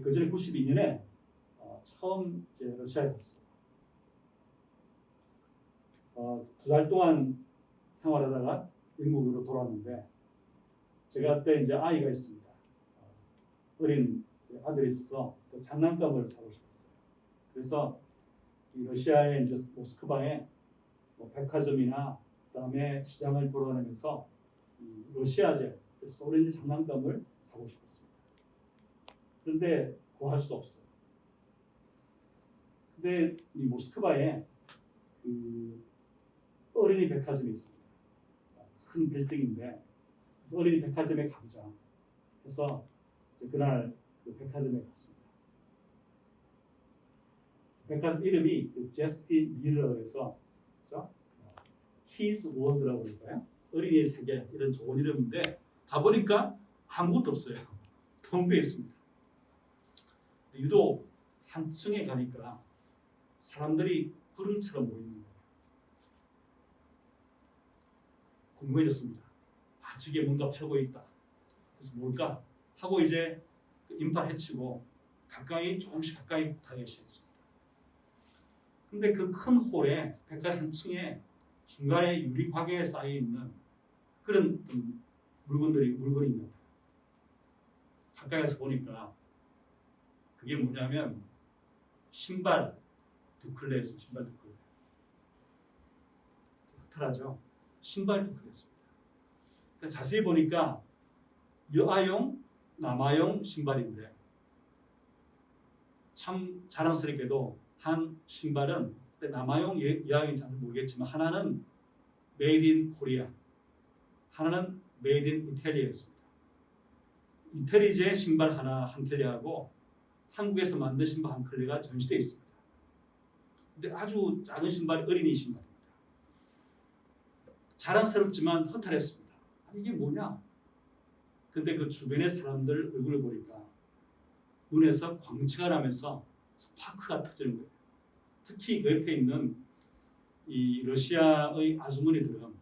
[SPEAKER 1] 그 전에 92년에 처음 이제 러시아에 갔어요. 2달 동안 생활하다가 영국으로 돌아왔는데 제가 그때 이제 아이가 있습니다. 어린 아들이 있어서 장난감을 사고 싶었어요. 그래서 이 러시아의 이제 모스크바에 뭐 백화점이나 그다음에 시장을 돌아다니면서 이 러시아제 소련제 장난감을 사고 싶었습니다. 그런데 구할 수가 없어요. 근데 이 모스크바에 그 어린이 백화점이 있습니다. 큰 빌딩인데 어린이 백화점에 가보자. 그래서 그날 그 백화점에 갔습니다. 백화점 이름이 제스틴 밀러에서 키즈 월드라고 그럴까요? 어린이의 세계 이런 좋은 이름인데 가보니까 아무것도 없어요. 텅 비어 있습니다. 유독 한 층에 가니까 사람들이 구름처럼 모이는 거예요. 궁금해졌습니다. 아, 저게 뭔가 팔고 있다. 그래서 뭘까? 하고 이제 인파 헤치고 가까이 조금씩 가까이 가기 시작했습니다. 근데 그 큰 홀에 백화점 한 층에 중간에 유리 곽에 쌓여 있는 그런 물건이 있는 거예요. 가까이서 보니까 그게 뭐냐면 신발 두 켤레였어요. 신발 두 켤레. 허탈하죠? 신발 두 켤레였습니다. 그러니까 자세히 보니까 여아용, 남아용 신발인데 참 자랑스럽게도 한 신발은 남아용, 여아용인지 잘 모르겠지만 하나는 메이드 인 코리아, 하나는 메이드 인 이탈리아였습니다. 이태리제 신발 한 켤레하고 한국에서 만든 신발 한 켤레가 전시되어 있습니다. 근데 아주 작은 신발이 어린이 신발입니다. 자랑스럽지만 허탈했습니다. 이게 뭐냐? 근데 그 주변의 사람들 얼굴을 보니까 눈에서 광채가 나면서 스파크가 터지는 거예요. 특히 그 옆에 있는 이 러시아의 아주머니들은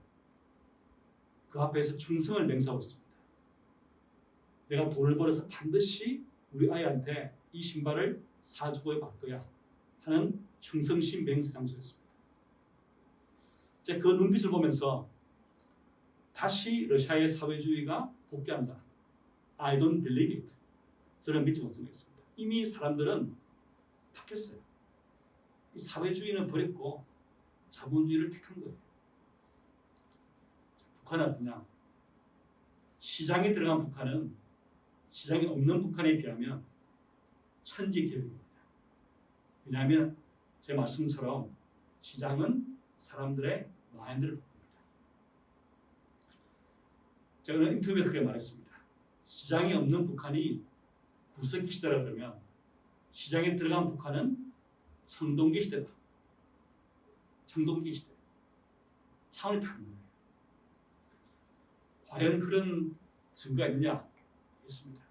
[SPEAKER 1] 그 앞에서 충성을 맹세하고 있습니다. 내가 돈을 벌어서 반드시 우리 아이한테 이 신발을 사주고 말 거야 하는 충성심 맹세 장소였습니다. 이제 그 눈빛을 보면서 다시 러시아의 사회주의가 복귀한다. I don't believe it. 저는 믿지 못하겠습니다. 이미 사람들은 바뀌었어요. 이 사회주의는 버렸고 자본주의를 택한 거예요. 북한은 어떠냐? 시장에 들어간 북한은 시장이 없는 북한에 비하면 천지개벽입니다. 왜냐하면 제 말씀처럼 시장은 사람들의 마인드를 바꿉니다. 제가 인터뷰에서 그렇게 말했습니다. 시장이 없는 북한이 구석기 시대라 그러면 시장에 들어간 북한은 청동기 시대다. 청동기 시대. 차원이 다른 거예요. 과연 그런 증거가 있느냐? 있습니다.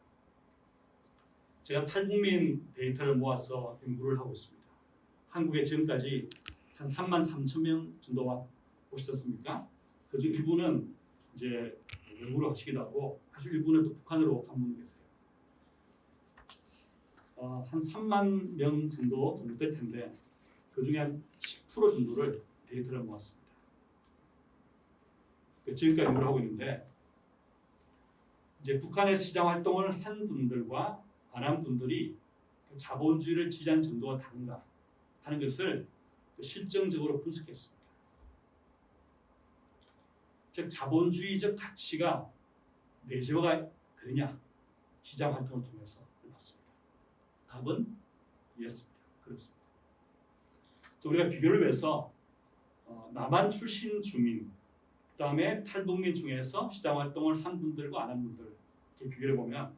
[SPEAKER 1] 제가 탈북민 데이터를 모아서 연구를 하고 있습니다. 한국에 지금까지 한 33,000명 정도가 오셨습니까? 그중 일부는 이제 연구를 하시기도 하고 아주 일부는 또 북한으로 방문 계세요. 한 3만 명 정도 될 텐데 그 중에 한 10% 정도를 데이터를 모았습니다. 지금까지 연구를 하고 있는데 이제 북한의 시장 활동을 한 분들과 안 한 분들이 자본주의를 지지한 정도가 다른가 하는 것을 실증적으로 분석했습니다. 즉 자본주의적 가치가 내재화가 되느냐 시장 활동을 통해서 봤습니다. 답은 예스입니다. 그렇습니다. 또 우리가 비교를 위해서 남한 출신 주민, 그 다음에 탈북민 중에서 시장 활동을 한 분들과 안 한 분들 비교해 보면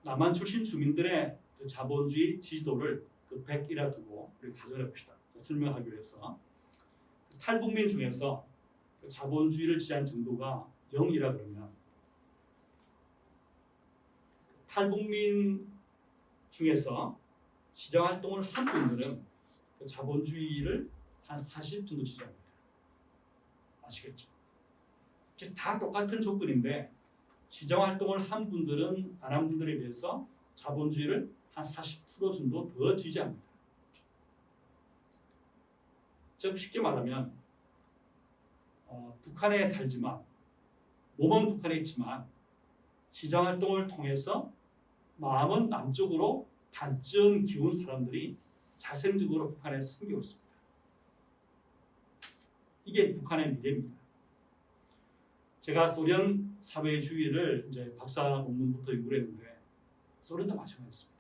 [SPEAKER 1] 남한 출신 주민들의 그 자본주의 지지도를 그 100이라 두고 우리 가정해 봅시다. 설명하기 위해서 탈북민 중에서 그 자본주의를 지지한 정도가 0이라 그러면 탈북민 중에서 시장 활동을 한 분들은 그 자본주의를 한 40 정도 지지합니다. 아시겠죠? 다 똑같은 조건인데 시장 활동을 한 분들은 안 한 분들에 비해서 자본주의를 한 40% 정도 더 지지합니다. 즉 쉽게 말하면 북한에 살지만 몸은 북한에 있지만 시장활동을 통해서 마음은 남쪽으로 반쯤 기운 사람들이 자생적으로 북한에 생기고 있습니다. 이게 북한의 미래입니다. 제가 소련 사회주의를 이제 박사 논문부터 연구를 했는데 소련도 마찬가지였습니다.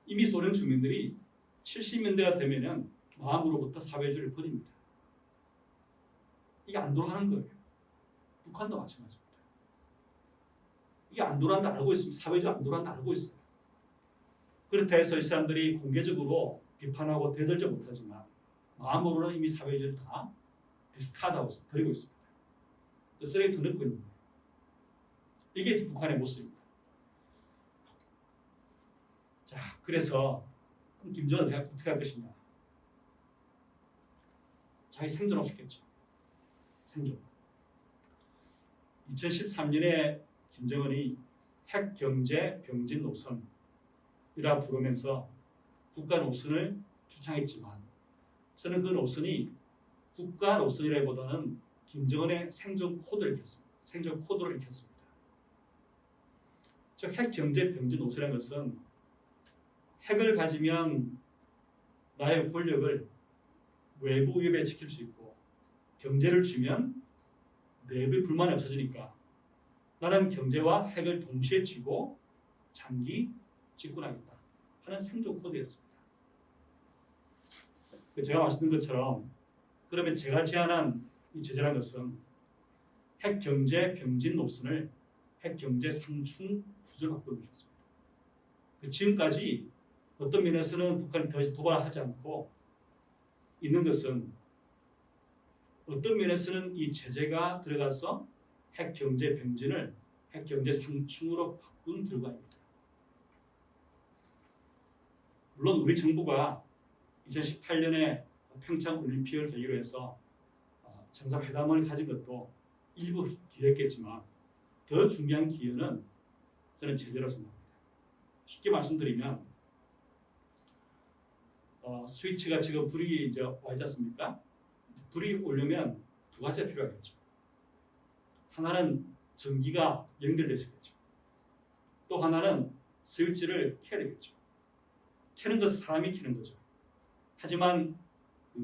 [SPEAKER 1] 이미 소련 주민들이 70년대가 되면은 마음으로부터 사회주의를 버립니다. 이게 안 돌아가는 거예요. 북한도 마찬가지입니다. 이게 안 돌아간다 알고 있습니다. 사회주의 안 돌아간다 알고 있어요. 그렇다 해서 이 사람들이 공개적으로 비판하고 대들지 못하지만 마음으로는 이미 사회주의를 다 디스카드하고 버리고 있습니다. 쓰레기 넣고 있는 거예요. 이게 북한의 모습입니다. 자, 그래서 김정은은 어떻게 할 것이냐? 자기 생존하고 싶겠죠. 생존. 2013년에 김정은이 핵 경제 병진 노선이라 부르면서 국가 노선을 주창했지만 저는 그 노선이 국가 노선이라기보다는 김정은의 생존 코드를 읽혔습니다. 생존 코드를 읽혔습니다. 즉 핵 경제 병진 노선이라는 것은 핵을 가지면 나의 권력을 외부 위협에 지킬 수 있고 경제를 주면 내부의 불만이 없어지니까 나는 경제와 핵을 동시에 쥐고 장기 집권하겠다 하는 생존 코드였습니다. 제가 말씀드린 것처럼 그러면 제가 제안한 이 제재라는 것은 핵 경제 병진 노선을 핵 경제 상충 구조로 바꾸는 것이었습니다. 지금까지 어떤 면에서는 북한이 더 이상 도발하지 않고 있는 것은 어떤 면에서는 이 제재가 들어가서 핵 경제 병진을 핵 경제 상충으로 바꾼 결과입니다. 물론 우리 정부가 2018년에 평창 올림픽을 계기로 해서 정상회담을 가진 것도 일부 기여했겠지만 더 중요한 기여는 저는 제재라고 생각합니다. 쉽게 말씀드리면 스위치가 지금 불이 이제 와 있지 않습니까? 불이 오려면 두 가지가 필요하겠죠. 하나는 전기가 연결되시겠죠. 또 하나는 스위치를 켜야 되겠죠. 켜는 것은 사람이 켜는 거죠. 하지만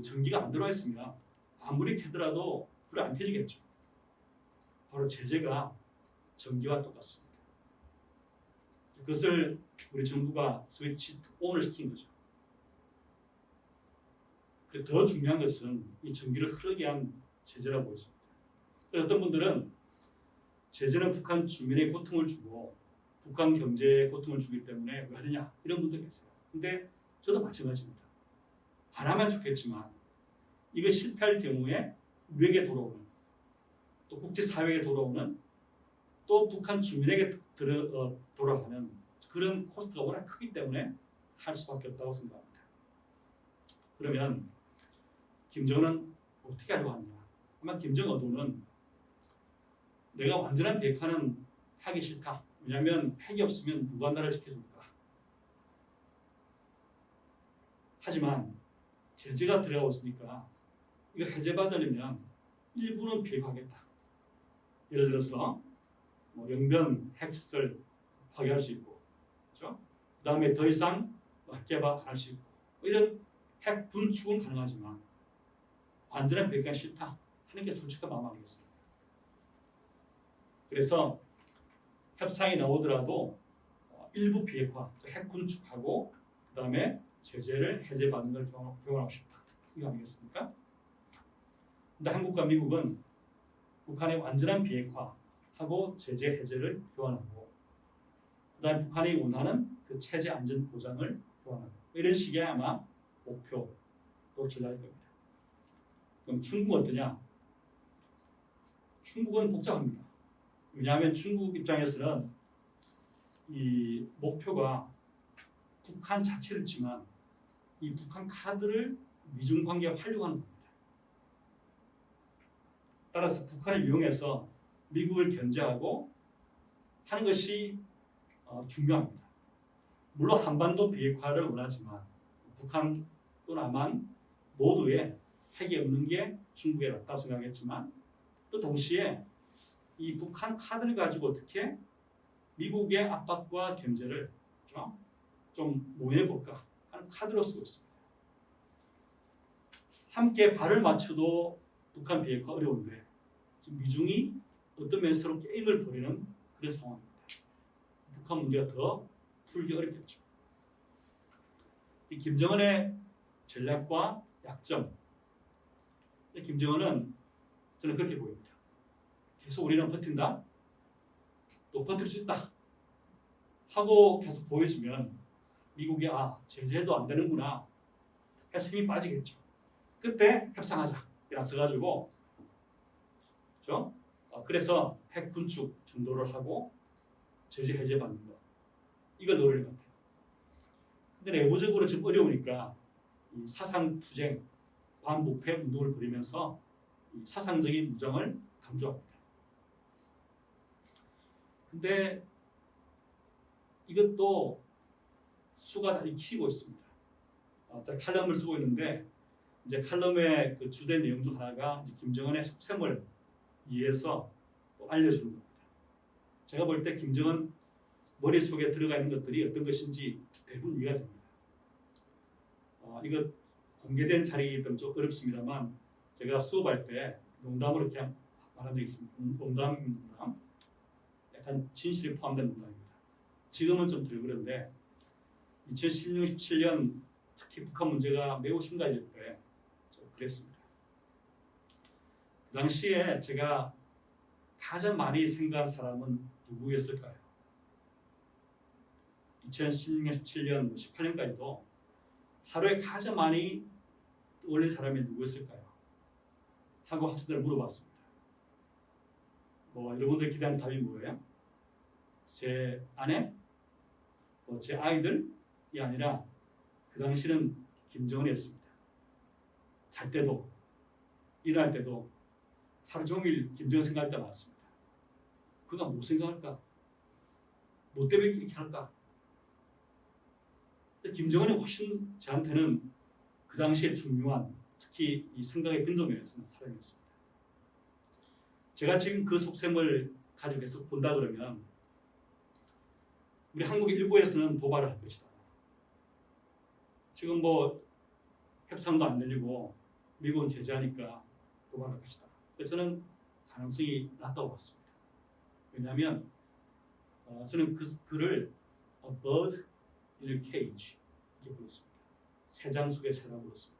[SPEAKER 1] 전기가 안 들어와 있으면 아무리 켜더라도 불이 안 켜지겠죠. 바로 제재가 전기와 똑같습니다. 그것을 우리 정부가 스위치 온을 시킨 거죠. 더 중요한 것은 이 전기를 흐르게 한 제재라고 보입니다. 어떤 분들은 제재는 북한 주민의 고통을 주고 북한 경제에 고통을 주기 때문에 왜 하느냐 이런 분도 계세요. 근데 저도 마찬가지입니다. 안 하면 좋겠지만 이거 실패할 경우에 우리에게 돌아오는 또 국제사회에 돌아오는 또 북한 주민에게 돌아가는 그런 코스트가 워낙 크기 때문에 할 수밖에 없다고 생각합니다. 그러면 김정은은 어떻게 하려고 하느냐? 아마 김정은은 내가 완전한 비핵화는 하기 싫다. 왜냐하면 핵이 없으면 누가 나라를 지켜줄까? 하지만 제재가 들어가고 있으니까 이걸 해제받으려면 일부는 비핵화하겠다. 예를 들어서 영변 핵시설 파괴할 수 있고, 그렇죠? 그 다음에 더 이상 핵개발 안 할 수 있고 이런 핵 분축은 가능하지만 완전한 비핵화 싫다 하는 게 솔직한 마음 아니겠습니까? 그래서 협상이 나오더라도 일부 비핵화, 핵 군축하고 그 다음에 제재를 해제받는 걸 교환하고 싶다. 이거 아니겠습니까? 근데 한국과 미국은 북한의 완전한 비핵화하고 제재 해제를 교환하고 그 다음에 북한이 원하는 그 체제 안전 보장을 교환하고 이런 식의 아마 목표로 전략일 겁니다. 그럼 중국은 어떠냐? 중국은 복잡합니다. 왜냐하면 중국 입장에서는 이 목표가 북한 자체를 있지만 이 북한 카드를 미중 관계에 활용하는 겁니다. 따라서 북한을 이용해서 미국을 견제하고 하는 것이 중요합니다. 물론 한반도 비핵화를 원하지만 북한 또 남한 모두에 핵이 없는 게 중국에 낫다 생각했지만 또 동시에 이 북한 카드를 가지고 어떻게 미국의 압박과 견제를 좀 모면해 볼까 하는 카드로 쓰고 있습니다. 함께 발을 맞춰도 북한 비핵화 어려운데 지금 미중이 어떤 면에서 게임을 벌이는 그런 상황입니다. 북한 문제가 더 풀기 어렵겠죠. 이 김정은의 전략과 약점. 김정은은 저는 그렇게 보입니다. 계속 우리는 버틴다. 또 버틸 수 있다. 하고 계속 보여주면 미국이 제재도 안 되는구나 해서 힘이 빠지겠죠. 그때 협상하자. 이라서 가지고 그렇죠? 그래서 핵 군축 전도를 하고 제재 해제받는 거. 이걸 노리는 것 같아요. 근데 내부적으로 좀 어려우니까 이 사상투쟁, 반부패 운동을 벌이면서 이 사상적인 무장을 강조합니다. 근데 이것도 수가 다 익히고 있습니다. 제가 칼럼을 쓰고 있는데 이제 칼럼의 그 주된 내용 중 하나가 이제 김정은의 속셈을 이해해서 알려주는 겁니다. 제가 볼 때 김정은 머릿속에 들어가 있는 것들이 어떤 것인지 대부분 이해가 됩니다. 이거 공개된 자리이기 때문에 좀 어렵습니다만 제가 수업할 때 농담으로 이렇게 말한 적이 있습니다. 농담입니다. 약간 진실이 포함된 농담입니다. 지금은 좀 덜 그런데 2016, 17년 특히 북한 문제가 매우 심각해질 때 그랬습니다. 그 당시에 제가 가장 많이 생각한 사람은 누구였을까요? 2016년, 17년, 18년까지도 하루에 가장 많이 떠올린 사람이 누구였을까요? 하고 학생들 물어봤습니다. 여러분들 기대하는 답이 뭐예요? 제 아내? 제 아이들이 아니라 그 당시는 김정은이었습니다. 잘 때도 일할 때도 하루 종일 김정은 생각할 때 많았습니다. 그가 뭐 생각할까? 뭐 때문에 이렇게 할까? 김정은이 훨씬 저한테는 그 당시에 중요한 특히 이 생각의 변동에서는 사람이었습니다. 제가 지금 그 속셈을 가지고 계속 본다 그러면 우리 한국 일부에서는 도발을 할 것이다. 지금 협상도 안 열리고 미국은 제재하니까 도발할 것이다. 그래서 저는 가능성이 낮다고 봤습니다. 왜냐하면 저는 그 글을 A bird in a cage 이렇게 불렀습니다. 새장 속의 새라고 불렀습니다.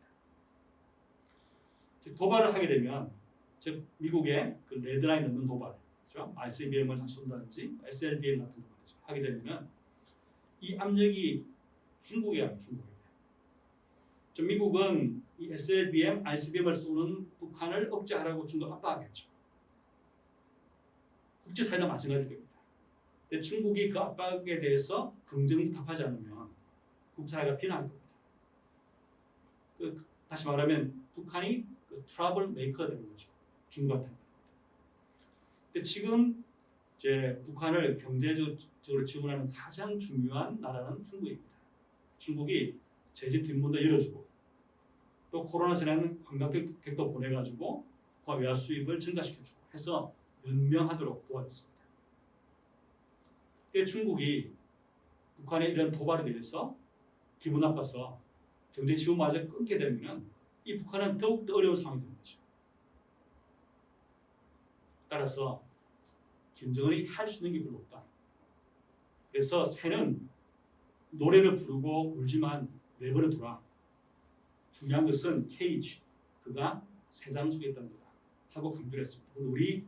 [SPEAKER 1] 도발을 하게 되면 즉 미국의 그 레드라인 넘는 도발, 그렇죠? ICBM을 쏜다든지 SLBM 같은 도발을 하게 되면 이 압력이 중국이에요. 미국은 이 SLBM, ICBM을 쏘는 북한을 억제하라고 중국 압박하겠죠. 국제사회도 마찬가지일 겁니다. 근데 중국이 그 압박에 대해서 긍정적으로 답하지 않으면 국제사회가 비난할 겁니다. 다시 말하면 북한이 트러블 메이커가 되는 거죠. 중국한테. 근데 지금 이제 북한을 경제적으로 지원하는 가장 중요한 나라는 중국입니다. 중국이 제집 뒷문도 열어주고 또 코로나 전에는 관광객도 보내가지고 그 외화 수입을 증가시켜주고 해서 연명하도록 도와줬습니다. 중국이 북한의 이런 도발에 대해서 기분 나빠서 경제 지원마저 끊게 되면 이 북한은 더욱더 어려운 상황이 되는 거죠. 따라서 김정은이 할 수 있는 게 별로 없다. 그래서 새는 노래를 부르고 울지만 내버려 두라. 중요한 것은 케이지, 그가 새장 속에 있다는 거다 하고 강조를 했습니다. 우리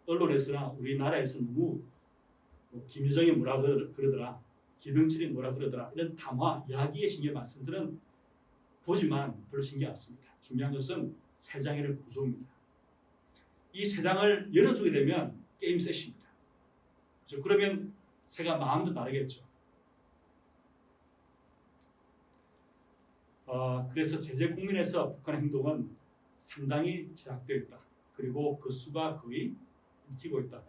[SPEAKER 1] 언론에서나 우리나라에서 너무 김여정이 뭐라 그러더라, 김영철이 뭐라 그러더라 이런 담화, 이야기에 신경 말씀들은 보지만 별로 신경 안 씁니다. 중요한 것은 새장의 구조입니다. 이 새장을 열어주게 되면 게임 셋입니다. 그렇죠? 그러면 새가 마음도 다르겠죠. 그래서 제재 국면에서 북한의 행동은 상당히 제약되어 있다. 그리고 그 수가 거의 익히고 있다.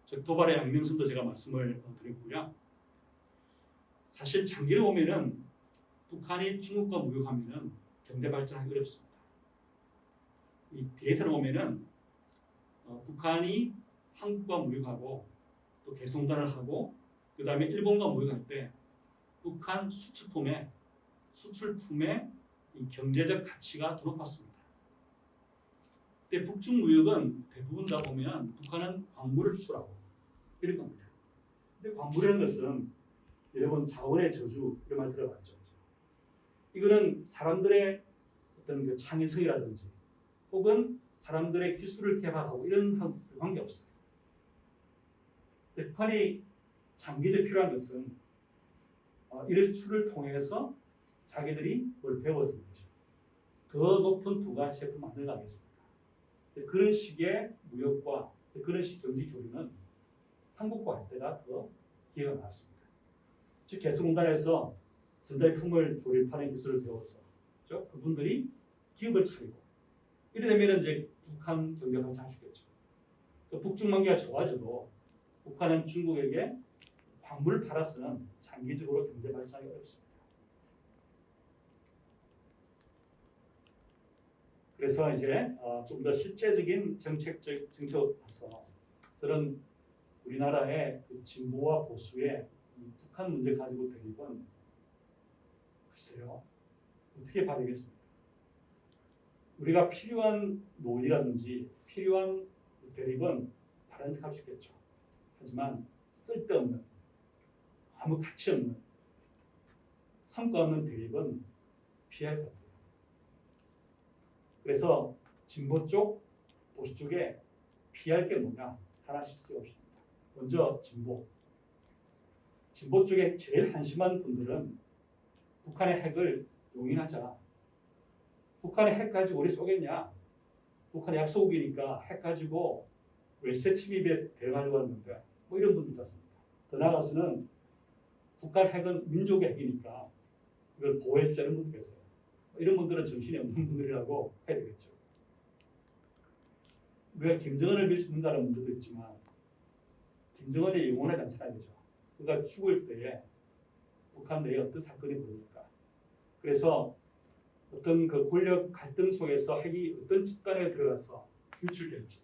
[SPEAKER 1] 즉 도발의 양명성도 제가 말씀을 드렸고요. 사실 장기로 보면은 북한이 중국과 무역하면은 경제 발전하기 어렵습니다. 이 데이터를 보면은 북한이 한국과 무역하고 또 개성단을 하고 그 다음에 일본과 무역할 때 북한 수출품의 이 경제적 가치가 더 높았습니다. 근데 북중 무역은 대부분 다 보면 북한은 광물을 수출하고 이런 겁니다. 근데 광물이라는 것은 여러분 자원의 저주 이런 말 들어봤죠. 이거는 사람들의 어떤 그 창의성이라든지 혹은 사람들의 기술을 개발하고 이런 관계 없어요. 북한이 장기적 필요한 것은 이런 수출을 통해서 자기들이 뭘 배웠을 거죠. 더 높은 부가치를 만들어가겠습니다. 그런 식의 무역과 그런 식 경제 교류는 한국과 할 때가 더 기회가 많았습니다. 즉 개성공단에서 전자제품을 조립하는 기술을 배워서 그분들이 기업을 차리고 이래 되면 이제 북한 경제가 발전할 수 있겠죠. 북중 관계가 좋아져도 북한은 중국에게 광물을 팔아서는 장기적으로 경제 발전하기 어렵습니다. 그래서 이제 좀 더 실제적인 정책으로 봐서 저는 우리나라의 그 진보와 보수의 북한 문제 가지고 대립은 글쎄요 어떻게 봐야 되겠습니까? 우리가 필요한 논의라든지 필요한 대립은 바람직할 수 있겠죠. 하지만 쓸데없는 아무 가치 없는 성과 없는 대립은 피할 것 같아요. 그래서 진보 쪽, 보수 쪽에 피할 게 뭐냐 하나씩 찍어봅시다. 먼저 진보 쪽에 제일 한심한 분들은 북한의 핵을 용인하자. 북한의 핵 가지고 우리 쏘겠냐? 북한의 약소국이니까 핵 가지고 외세 침입에 대응하려고 하는데 뭐 이런 분들 있습니다. 더 나아가서는 북한 핵은 민족의 핵이니까 이걸 보호해주자 이런 분들 계세요. 이런 분들은 정신이 없는 분들이라고 해야 되겠죠. 우리가 김정은을 밀 수 있는다는 분들도 있지만 김정은이 영원하지 않잖아요. 그죠? 그러니까 죽을 때에 북한 내에 어떤 사건이 벌어질까. 그래서 어떤 그 권력 갈등 속에서 핵이 어떤 집단에 들어가서 유출될지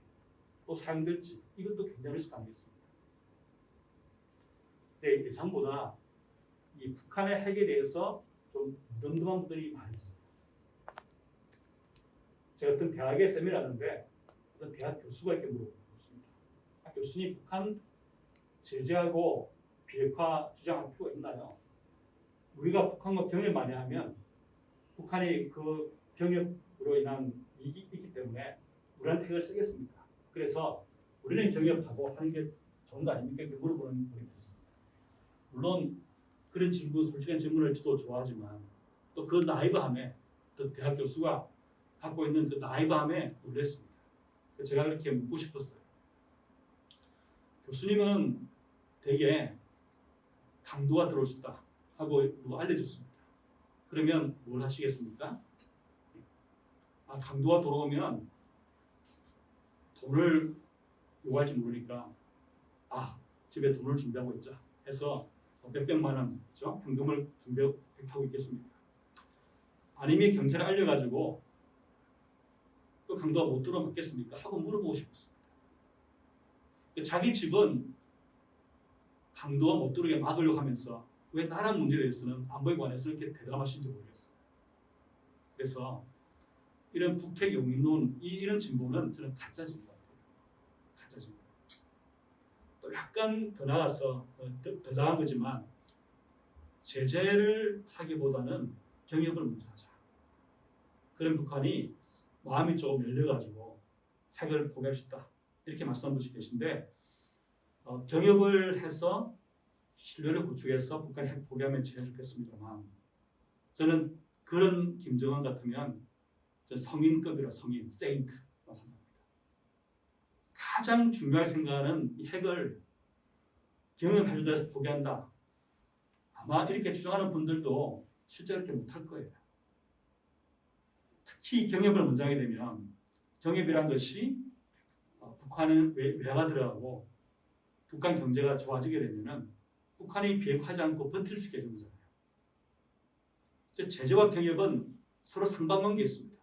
[SPEAKER 1] 또 사용될지 이것도 굉장히 수도 않겠습니다. 근데 예상보다 이 북한의 핵에 대해서 좀 덤덤한 분들이 많이 있어요. 제가 어떤 대학에 세미나 하는데 어떤 대학 교수가 이렇게 물어봤습니다. 교수님 북한 제재하고 비핵화 주장할 필요가 있나요? 우리가 북한과 병역 많이 하면 북한이 그 병역으로 인한 이익이 있기 때문에 우리한테 핵을 쓰겠습니까? 그래서 우리는 병역하고 하는 게 좋은 거 아닙니까? 이렇게 물어보는 분이 있습니다. 물론 그런 질문, 솔직한 질문을 저도 좋아하지만 또 그 나이브함에 또 대학 교수가 갖고 있는 그 나이브함에 놀랐습니다. 제가 그렇게 묻고 싶었어요. 교수님은 되게 강도가 들어올 수 있다 하고 알려줬습니다. 그러면 뭘 하시겠습니까? 강도가 들어오면 돈을 요구할지 모르니까 집에 돈을 준비하고 있자 해서 몇백만 원 현금을 준비하고 있겠습니까? 아니면 경찰에 알려가지고 또 강도가 못 들어오면 맞겠습니까? 하고 물어보고 싶었습니다. 자기 집은 강도가 못 들어오게 막으려고 하면서 왜 나라 문제에 대해서는 안보에 관해서 이렇게 대담하신지 모르겠어요. 그래서 이런 북핵 용인론 이런 진보는 저는 가짜 진보 같아요. 가짜 진보. 또 약간 더 나아가서 더 나은 거지만 제재를 하기보다는 경협을 먼저 하자. 그런 북한이 마음이 조금 열려가지고 핵을 포기할 수 있다. 이렇게 말씀하신 분이 계신데 경협을 해서 신뢰를 구축해서 북한이 핵 포기하면 제일 좋겠습니다만 저는 그런 김정은 같으면 성인급이라 성인, 세인트 생각합니다. 가장 중요하게 생각하는 이 핵을 경협해준다 해서 포기한다. 아마 이렇게 주장하는 분들도 실제로 그렇게 못할 거예요. 특히 경협을 먼저 하게 되면 경협이란 것이 북한은 외화가 들어가고 북한 경제가 좋아지게 되면은 북한이 비핵화하지 않고 버틸 수 있게 되는 거잖아요. 제재와 병역은 서로 상반관계에 있습니다.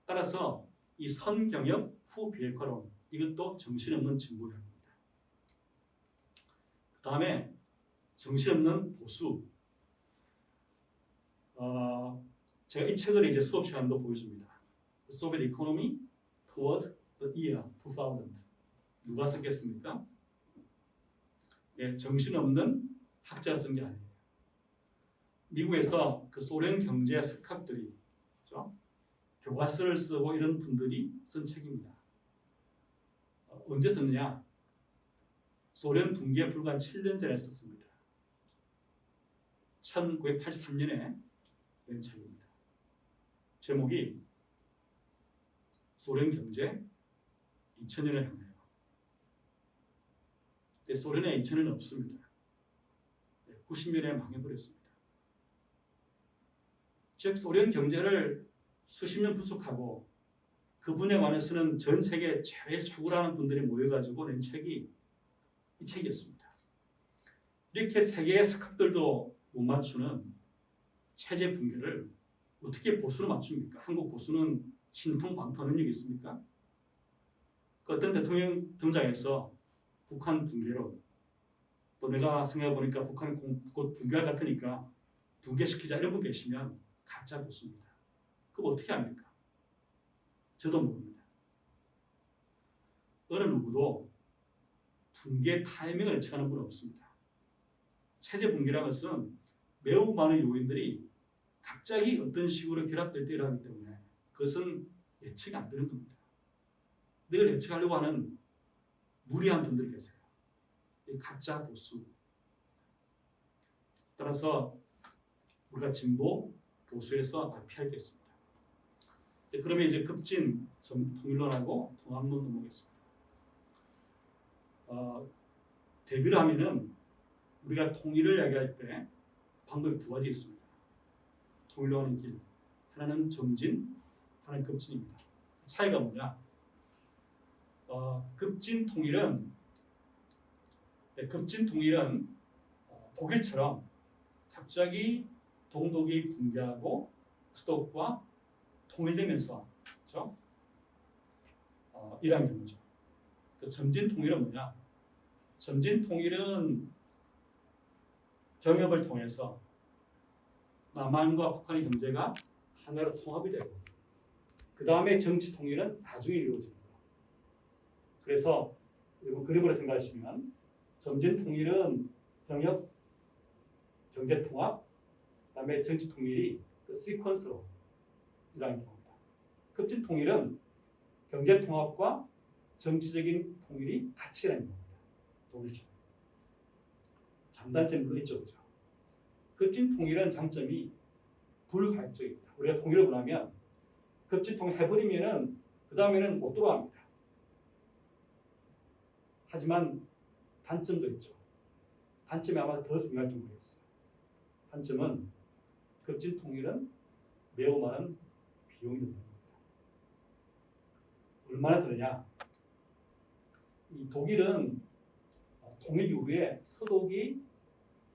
[SPEAKER 1] 따라서 이 선경협 후 비핵화론, 이것도 정신없는 진보론입니다. 그 다음에 정신없는 보수. 제가 이 책을 이제 수업 시간도 보여줍니다. The Soviet Economy Toward the Year 2000. 누가 썼겠습니까? 예, 정신없는 학자가 쓴 게 아니에요. 미국에서 그 소련 경제 석학들이, 그렇죠? 교과서를 쓰고 이런 분들이 쓴 책입니다. 언제 썼느냐? 소련 붕괴 불과 7년 전에 썼습니다. 1983년에 낸 책입니다. 제목이 소련 경제 2000년을 향하여. 소련에 2000년은 없습니다. 90년에 망해버렸습니다. 즉 소련 경제를 수십 년 분석하고 그 분야에 관해서는 전 세계 제일 최고라는 분들이 모여가지고 낸 책이 이 책이었습니다. 이렇게 세계의 석학들도 못 맞추는 체제 붕괴를 어떻게 보수로 맞춥니까? 한국 보수는 신통방통 능력이 있습니까? 그 어떤 대통령 등장해서 북한 붕괴로, 또 내가 생각해보니까 북한이 곧 붕괴할 것 같으니까 붕괴시키자, 이런 분 계시면 가짜 보수입니다. 그럼 어떻게 합니까? 저도 모릅니다. 어느 누구도 붕괴 타이밍을 예측하는 분은 없습니다. 체제 붕괴라는 것은 매우 많은 요인들이 갑자기 어떤 식으로 결합될 때 일어나기 때문에 그것은 예측이 안 되는 겁니다. 이걸 예측하려고 하는 무리한 분들이 계세요. 가짜 보수. 따라서 우리가 진보, 보수에서 다 피할 게 있습니다. 그러면 이제 급진 통일론하고 통합론 넘어가겠습니다. 대비를 하면은 우리가 통일을 이야기할 때 방법이 두 가지 있습니다. 통일로 하는 길. 하나는 정진, 하나는 급진입니다. 차이가 뭐냐? 급진 통일은 독일처럼 갑자기 동독이 붕괴하고 서독과 통일되면서, 그렇죠? 이런 경우죠. 그 점진 통일은 뭐냐? 점진 통일은 병역을 통해서 남한과 북한의 경제가 하나로 통합이 되고, 그 다음에 정치 통일은 나중에 이루어집니다. 그래서 여러분 그림으로 생각하시면 점진 통일은 병역, 경제 통합, 그 다음에 정치 통일이 그 시퀀스로 일어나는 경우입니다. 급진 통일은 경제 통합과 정치적인 통일이 같이 일어나는 겁니다. 독일처럼. 장단점이 물론 있죠. 급진 통일은 장점이 불가역적입니다. 우리가 통일을 원하면 급진 통일 해버리면은 그 다음에는 못 돌아갑니다. 하지만 단점도 있죠. 단점이 아마 더 중요할 줄 모르겠어요. 단점은 급진 통일은 매우 많은 비용이 든다. 얼마나 드느냐? 이 독일은 통일 이후에 서독이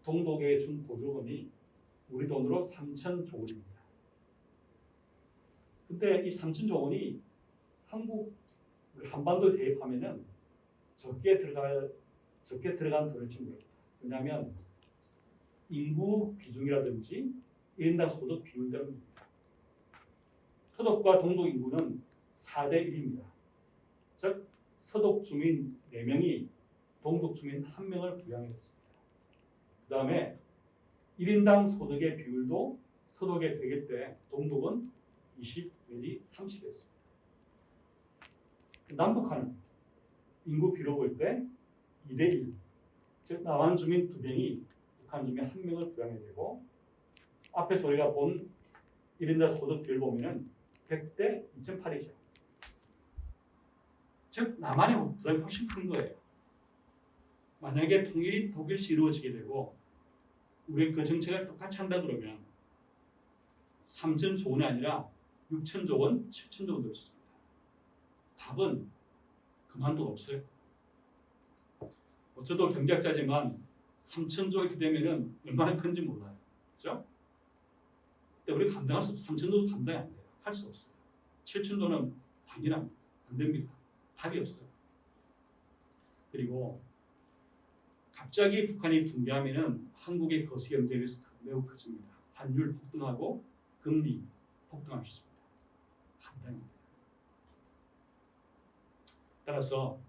[SPEAKER 1] 동독에 준 보조금이 우리 돈으로 3,000조 원입니다. 근데 이 3,000조 원이 한국 한반도에 대입하면은 적게 들어간 돈일지 모릅니다. 왜냐하면 인구 비중이라든지 1인당 소득 비율 때문입니다. 서독과 동독 인구는 4대 1입니다. 즉 서독 주민 4명이 동독 주민 1명을 부양했습니다. 그 다음에 1인당 소득의 비율도 서독의 100일 때 동독은 20 내지 30이었습니다. 남북한은 인구 비로 볼 때 2대 1, 즉 남한 주민 2명이 북한 주민 1명을 부양해야 되고, 앞에서 우리가 본 1인당 소득 비율 보면은 100대 2.8이죠. 즉 남한의 부담이 훨씬 큰 거예요. 만약에 통일이 독일시 이루어지게 되고 우리 그 정책을 똑같이 한다 그러면 3,000조 원이 아니라 6,000조 원, 7,000조 원 될 수 있습니다. 답은 그만도 없어요. 저도 경제학자지만 3천조 이렇게 되면은 얼마나 큰지 몰라요. 그죠? 근데 우리가 감당할 수 없어요. 3천조도 감당이 안 돼요. 할 수 없어요. 7천조는 당연합니다. 안 됩니다. 답이 없어요. 그리고 갑자기 북한이 붕괴하면은 한국의 거시 경제 리스크가 매우 커집니다. 환율 폭등하고 금리 폭등할 수 있습니다. 감당이 안 돼요. 따라서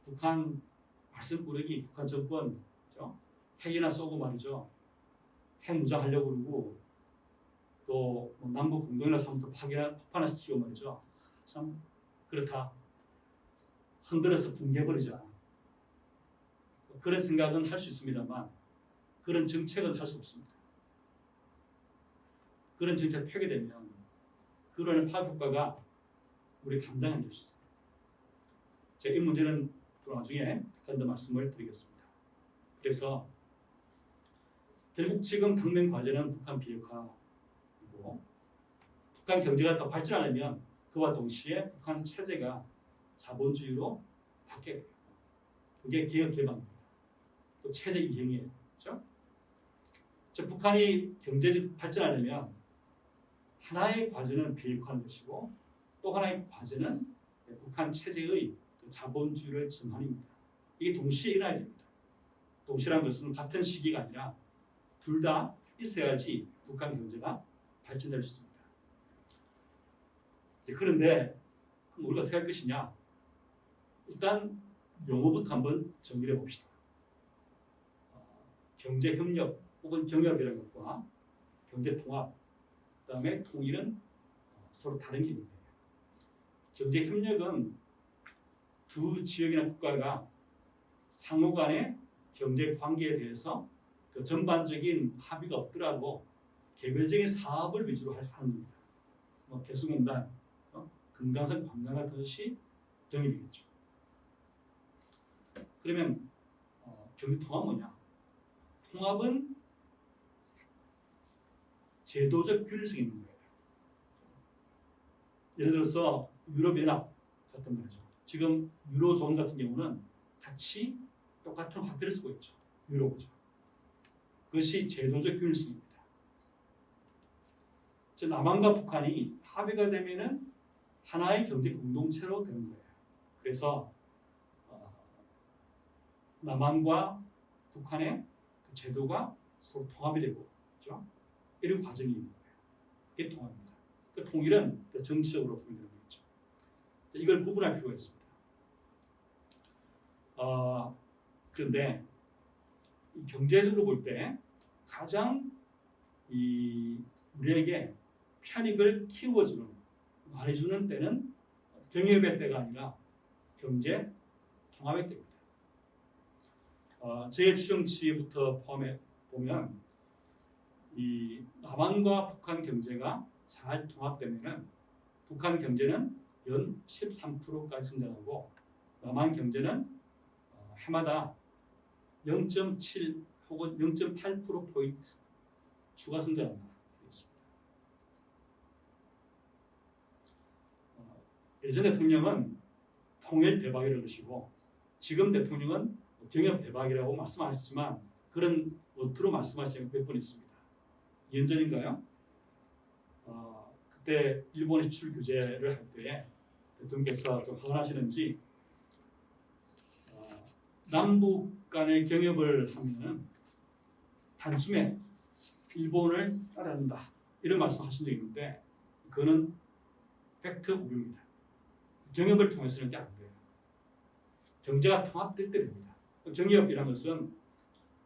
[SPEAKER 1] 북한 말썽꾸러기 북한 정권 그죠? 핵이나 쏘고 말이죠. 핵 무장하려고 그러고 또 남북 공동이나 삼부터 폭파나 시키고 말이죠. 참 그렇다. 흔들어서 붕괴버리자. 그런 생각은 할 수 있습니다만 그런 정책은 할 수 없습니다. 그런 정책 폐기되면 그런 파급 효과가 우리 감당 안 될 수 있습니다. 제가 이 문제는 또 나중에 약간 더 말씀을 드리겠습니다. 그래서 결국 지금 당면 과제는 북한 비핵화이고 북한 경제가 더 발전하려면 그와 동시에 북한 체제가 자본주의로 바뀌어야 돼요. 그게 개혁 개방입니다. 또 체제 이행이에요. 그렇죠? 북한이 경제적 발전하려면 하나의 과제는 비핵화하는 것이고 또 하나의 과제는 북한 체제의 자본주의를 전환입니다. 이게 동시에 일어나야 됩니다. 동시라는 것은 같은 시기가 아니라 둘 다 있어야지 북한 경제가 발전될 수 있습니다. 그런데 그럼 우리가 어떻게 할 것이냐? 일단 용어부터 한번 정리해 봅시다. 경제협력 혹은 경협이라는 것과 경제통합, 그 다음에 통일은 서로 다른 개념이에요. 경제협력은 두 지역이나 국가가 상호 간의 경제 관계에 대해서 그 전반적인 합의가 없더라도 개별적인 사업을 위주로 하는 겁니다. 개수공단, 금강산 관광 같은 것이 영입이겠죠. 그러면 경제통합은 뭐냐? 통합은 제도적 균일성이 있는 거예요. 예를 들어서 유럽연합 같은 말이죠. 지금 유로존 같은 경우는 같이 똑같은 화폐를 쓰고 있죠. 유로죠. 그것이 제도적 균일성입니다. 남한과 북한이 합의가 되면은 하나의 경제 공동체로 되는 거예요. 그래서 남한과 북한의 그 제도가 서로 통합이 되고, 그렇죠? 이런 과정이 있는 거예요. 이게 통합입니다. 그 통일은 그 정치적으로 통일되는 거죠. 이걸 구분할 필요가 있습니다. 그런데 경제적으로 볼 때 가장 우리에게 편익을 키워주는, 말해주는 때는 경협의 때가 아니라 경제 통합의 때입니다. 제 추정치부터 포함해 보면 이 남한과 북한 경제가 잘 통합되면은 북한 경제는 연 13%까지 성장하고 남한 경제는 해마다 0.7 혹은 0.8%포인트 추가 성장한다. 예전 대통령은 통일 대박이라고 그러시고 지금 대통령은 경협 대박이라고 말씀 안 했지만 그런 어투로 말씀하시는 몇 번 있습니다. 2년 전인가요? 그때 일본의 수출 규제를 할 때 대통령께서 좀 화나시는지 남북 간의 경협을 하면 단숨에 일본을 따라한다 이런 말씀하신 적이 있는데 그거는 팩트 오류입니다. 경협을 통해서는 안 돼요. 경제가 통합될 때 됩니다. 경협이라는 것은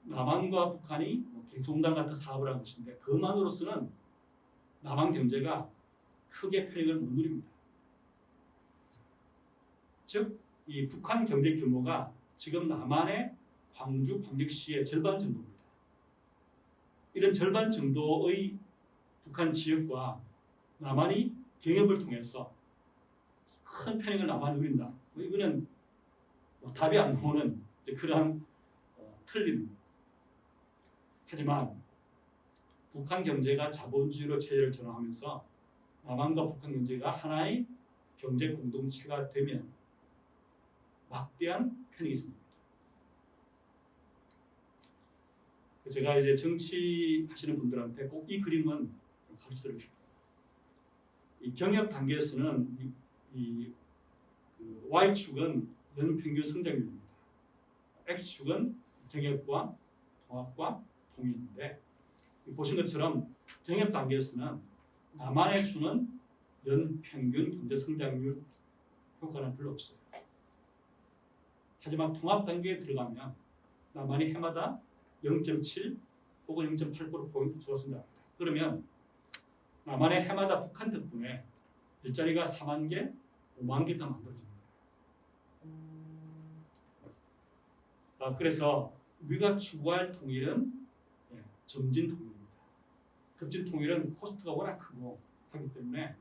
[SPEAKER 1] 남한과 북한이 개성공단 같은 사업을 한 것인데 그것만으로서는 남한 경제가 크게 편익을 못 누립니다. 즉, 이 북한 경제 규모가 지금 남한의 광주, 광역시의 절반 정도입니다. 이런 절반 정도의 북한 지역과 남한이 경협을 통해서 큰 편익을 남한이 누린다. 이거는 답이 안 나오는 그러한 틀린. 하지만 북한 경제가 자본주의로 체제를 전환하면서 남한과 북한 경제가 하나의 경제 공동체가 되면 막대한 편익이 있습니다. 제가 이제 정치하시는 분들한테 꼭 이 그림은 가르쳐드리고 싶어요. 이 경협 단계에서는 그 Y축은 연평균 성장률입니다. X축은 경협과 통합과 통일인데 보신 것처럼 경협 단계에서는 남한의 수는 연평균 경제 성장률 효과는 별로 없어요. 하지만 통합 단계에 들어가면 남한이 해마다 0.7 혹은 0.8% 줄어든다. 그러면 남한의 해마다 북한 덕분에 일자리가 4만 개, 5만 개 더 만들어집니다. 그래서 우리가 추구할 통일은 점진 통일입니다. 급진 통일은 코스트가 워낙 크고 하기 때문에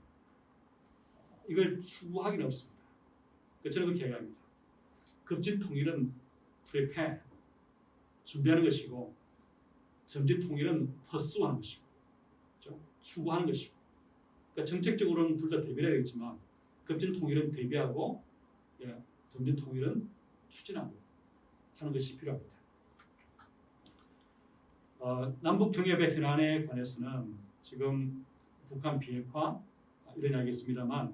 [SPEAKER 1] 이걸 추구하기는 없습니다. 저는 그렇게 얘기합니다. 급진 통일은 프리페, 준비하는 것이고 점진 통일은 퍼스하는 것이고 그렇죠? 추구하는 것이고 그러니까 정책적으로는 둘 다 대비를 하겠지만 급진 통일은 대비하고 점진 통일은 추진하고 하는 것이 필요합니다. 남북 경협의 현안에 관해서는 지금 북한 비핵화 이런 이야기 있습니다만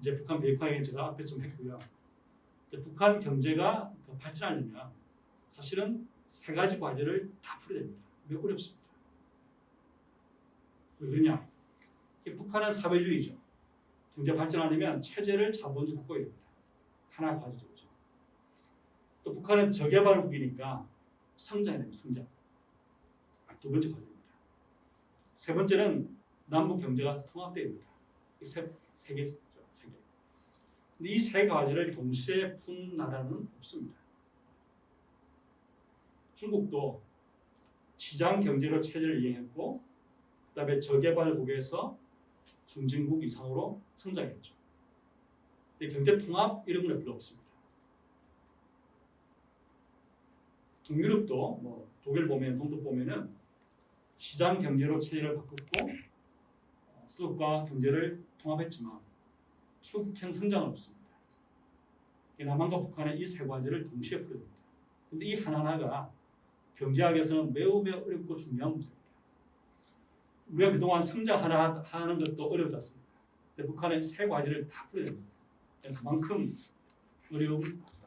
[SPEAKER 1] 이제 북한 비핵화 얘기는 제가 앞에 좀 했고요. 북한 경제가 발전하려면 사실은 세 가지 과제를 다 풀어야 됩니다. 매우 어렵습니다. 왜 그러냐? 북한은 사회주의죠. 경제 발전하려면 체제를 자본주의 바꿔야 됩니다. 하나 과제죠. 또 북한은 저개발국이니까 성장해야 됩니다. 성장. 두 번째 과제입니다. 세 번째는 남북 경제가 통합돼야 됩니다. 세 개죠. 세 개. 근데 이 세 가지를 동시에 푼 나라는 없습니다. 중국도 시장 경제로 체제를 이행했고 그다음에 저개발국에서 중진국 이상으로 성장했죠. 근데 경제 통합 이런 건 별로 없습니다. 동유럽도 독일 보면 동독 보면은 시장 경제로 체제를 바꿨고 수도과 경제를 통합했지만 추격형 성장은 없습니다. 남한과 북한의 이 세 가지를 동시에 풀어야 됩니다. 그런데 이 하나하나가 경제학에서는 매우 어렵고 중요한 문제입니다. 우리가 그동안 성장하는 것도 어렵았습니다. 근데 북한은 세 가지를 다 풀어야 됩니다. 그만큼 어려운 것이다.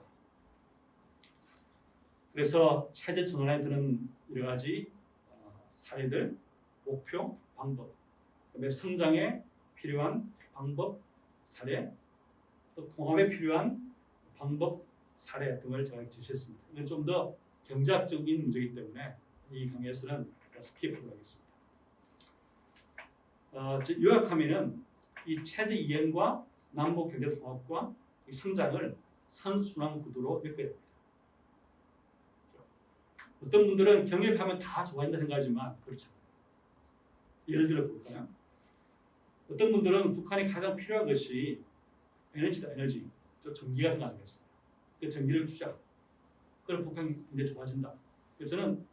[SPEAKER 1] 그래서 체제 전환에 드는 여러 가지 사례들, 목표, 방법, 그다음에 성장에 필요한 방법, 사례, 또 통합에 필요한 방법, 사례 등을 제가 제시했습니다. 이건 좀 더 경제학적인 문제이기 때문에 이 강의에서는 스킵하도록 하겠습니다. 요약하면은 이 체제 이행과 남북 경제 통합과 이 성장을 선순환 구도로 엮어야 됩니다. 어떤 분들은 경협하면 다 좋아진다 생각하지만 그렇죠. 예를 들어 볼까요? 어떤 분들은 북한이 가장 필요한 것이 에너지다, 에너지. 전기 같은 거 아니겠어요? 그 전기를 주자. 그럼 북한이 이제 좋아진다. 그래서 저는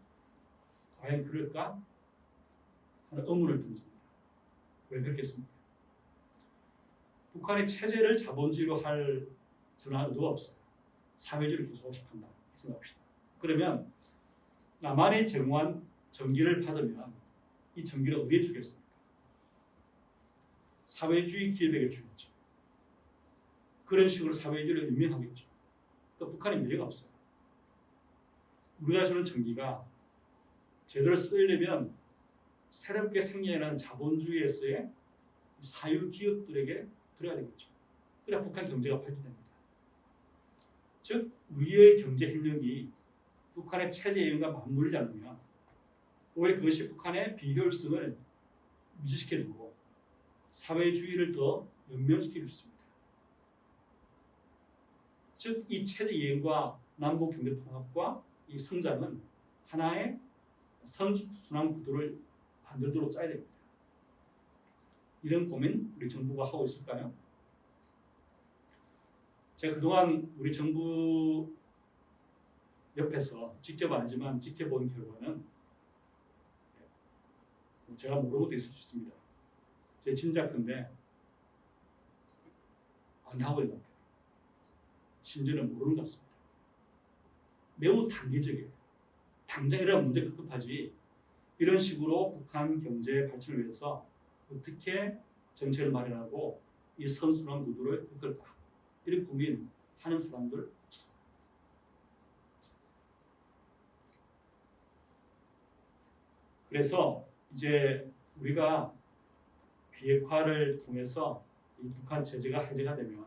[SPEAKER 1] 과연 그럴까? 하는 의문을 던집니다. 왜 그렇겠습니까? 북한의 체제를 자본주의로 할 전환 의도가 없어요. 사회주의를 구성하고 싶어 한다. 생각합시다. 그러면 남한이 제공한 전기를 받으면 이 전기를 어디에 주겠습니까? 사회주의 기업에게 주겠죠. 그런 식으로 사회주의를 임명하겠죠. 그러니까 북한에 미래가 없어요. 우리가 주는 전기가 제대로 쓰려면 새롭게 생겨나는 자본주의에서의 사유 기업들에게 들어야 되겠죠. 그래야 북한 경제가 발전됩니다. 즉 우리의 경제 협력이 북한의 체제 이행과 맞물리지 않으면 오히려 그것이 북한의 비효율성을 유지시켜주고 사회주의를 더 연명시켜 줍니다. 즉 이 체제 이행과 남북 경제 통합과 이 성장은 하나의 선순환 구도를 만들도록 짜야 됩니다. 이런 고민 우리 정부가 하고 있을까요? 제가 그동안 우리 정부 옆에서 직접 아니지만 지켜본 결과는 제가 모르는 것도 있을 수 있습니다. 제 짐작컨대 안 하고 있는 것 같아요. 심지어는 모르는 것 같습니다. 매우 단기적이에요. 당장 이런 문제 급급하지. 이런 식으로 북한 경제 발전을 위해서 어떻게 정책을 마련하고 이 선순환 구도를 이끌까? 이런 고민하는 사람들 없어. 그래서 이제 우리가 비핵화를 통해서 이 북한 제재가 해제가 되면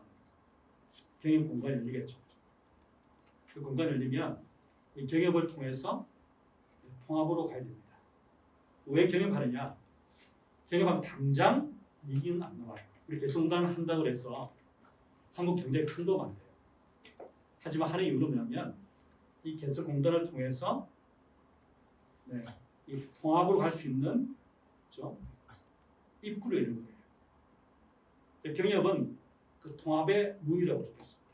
[SPEAKER 1] 경협 공간이 열리겠죠. 그 공간이 열리면 이 경협을 통해서 통합으로 가야 됩니다. 왜 경협하느냐? 경협하면 당장 이익은 안 나와요. 우리 개성공단 한다고 해서 한국 경제에 큰 도움 안 돼요. 하지만 하는 이유는 뭐냐면 이 개성공단을 통해서 이 통합으로 갈 수 있는 입구를 여는 거예요. 경협은 그 통합의 문이라고 적혔습니다.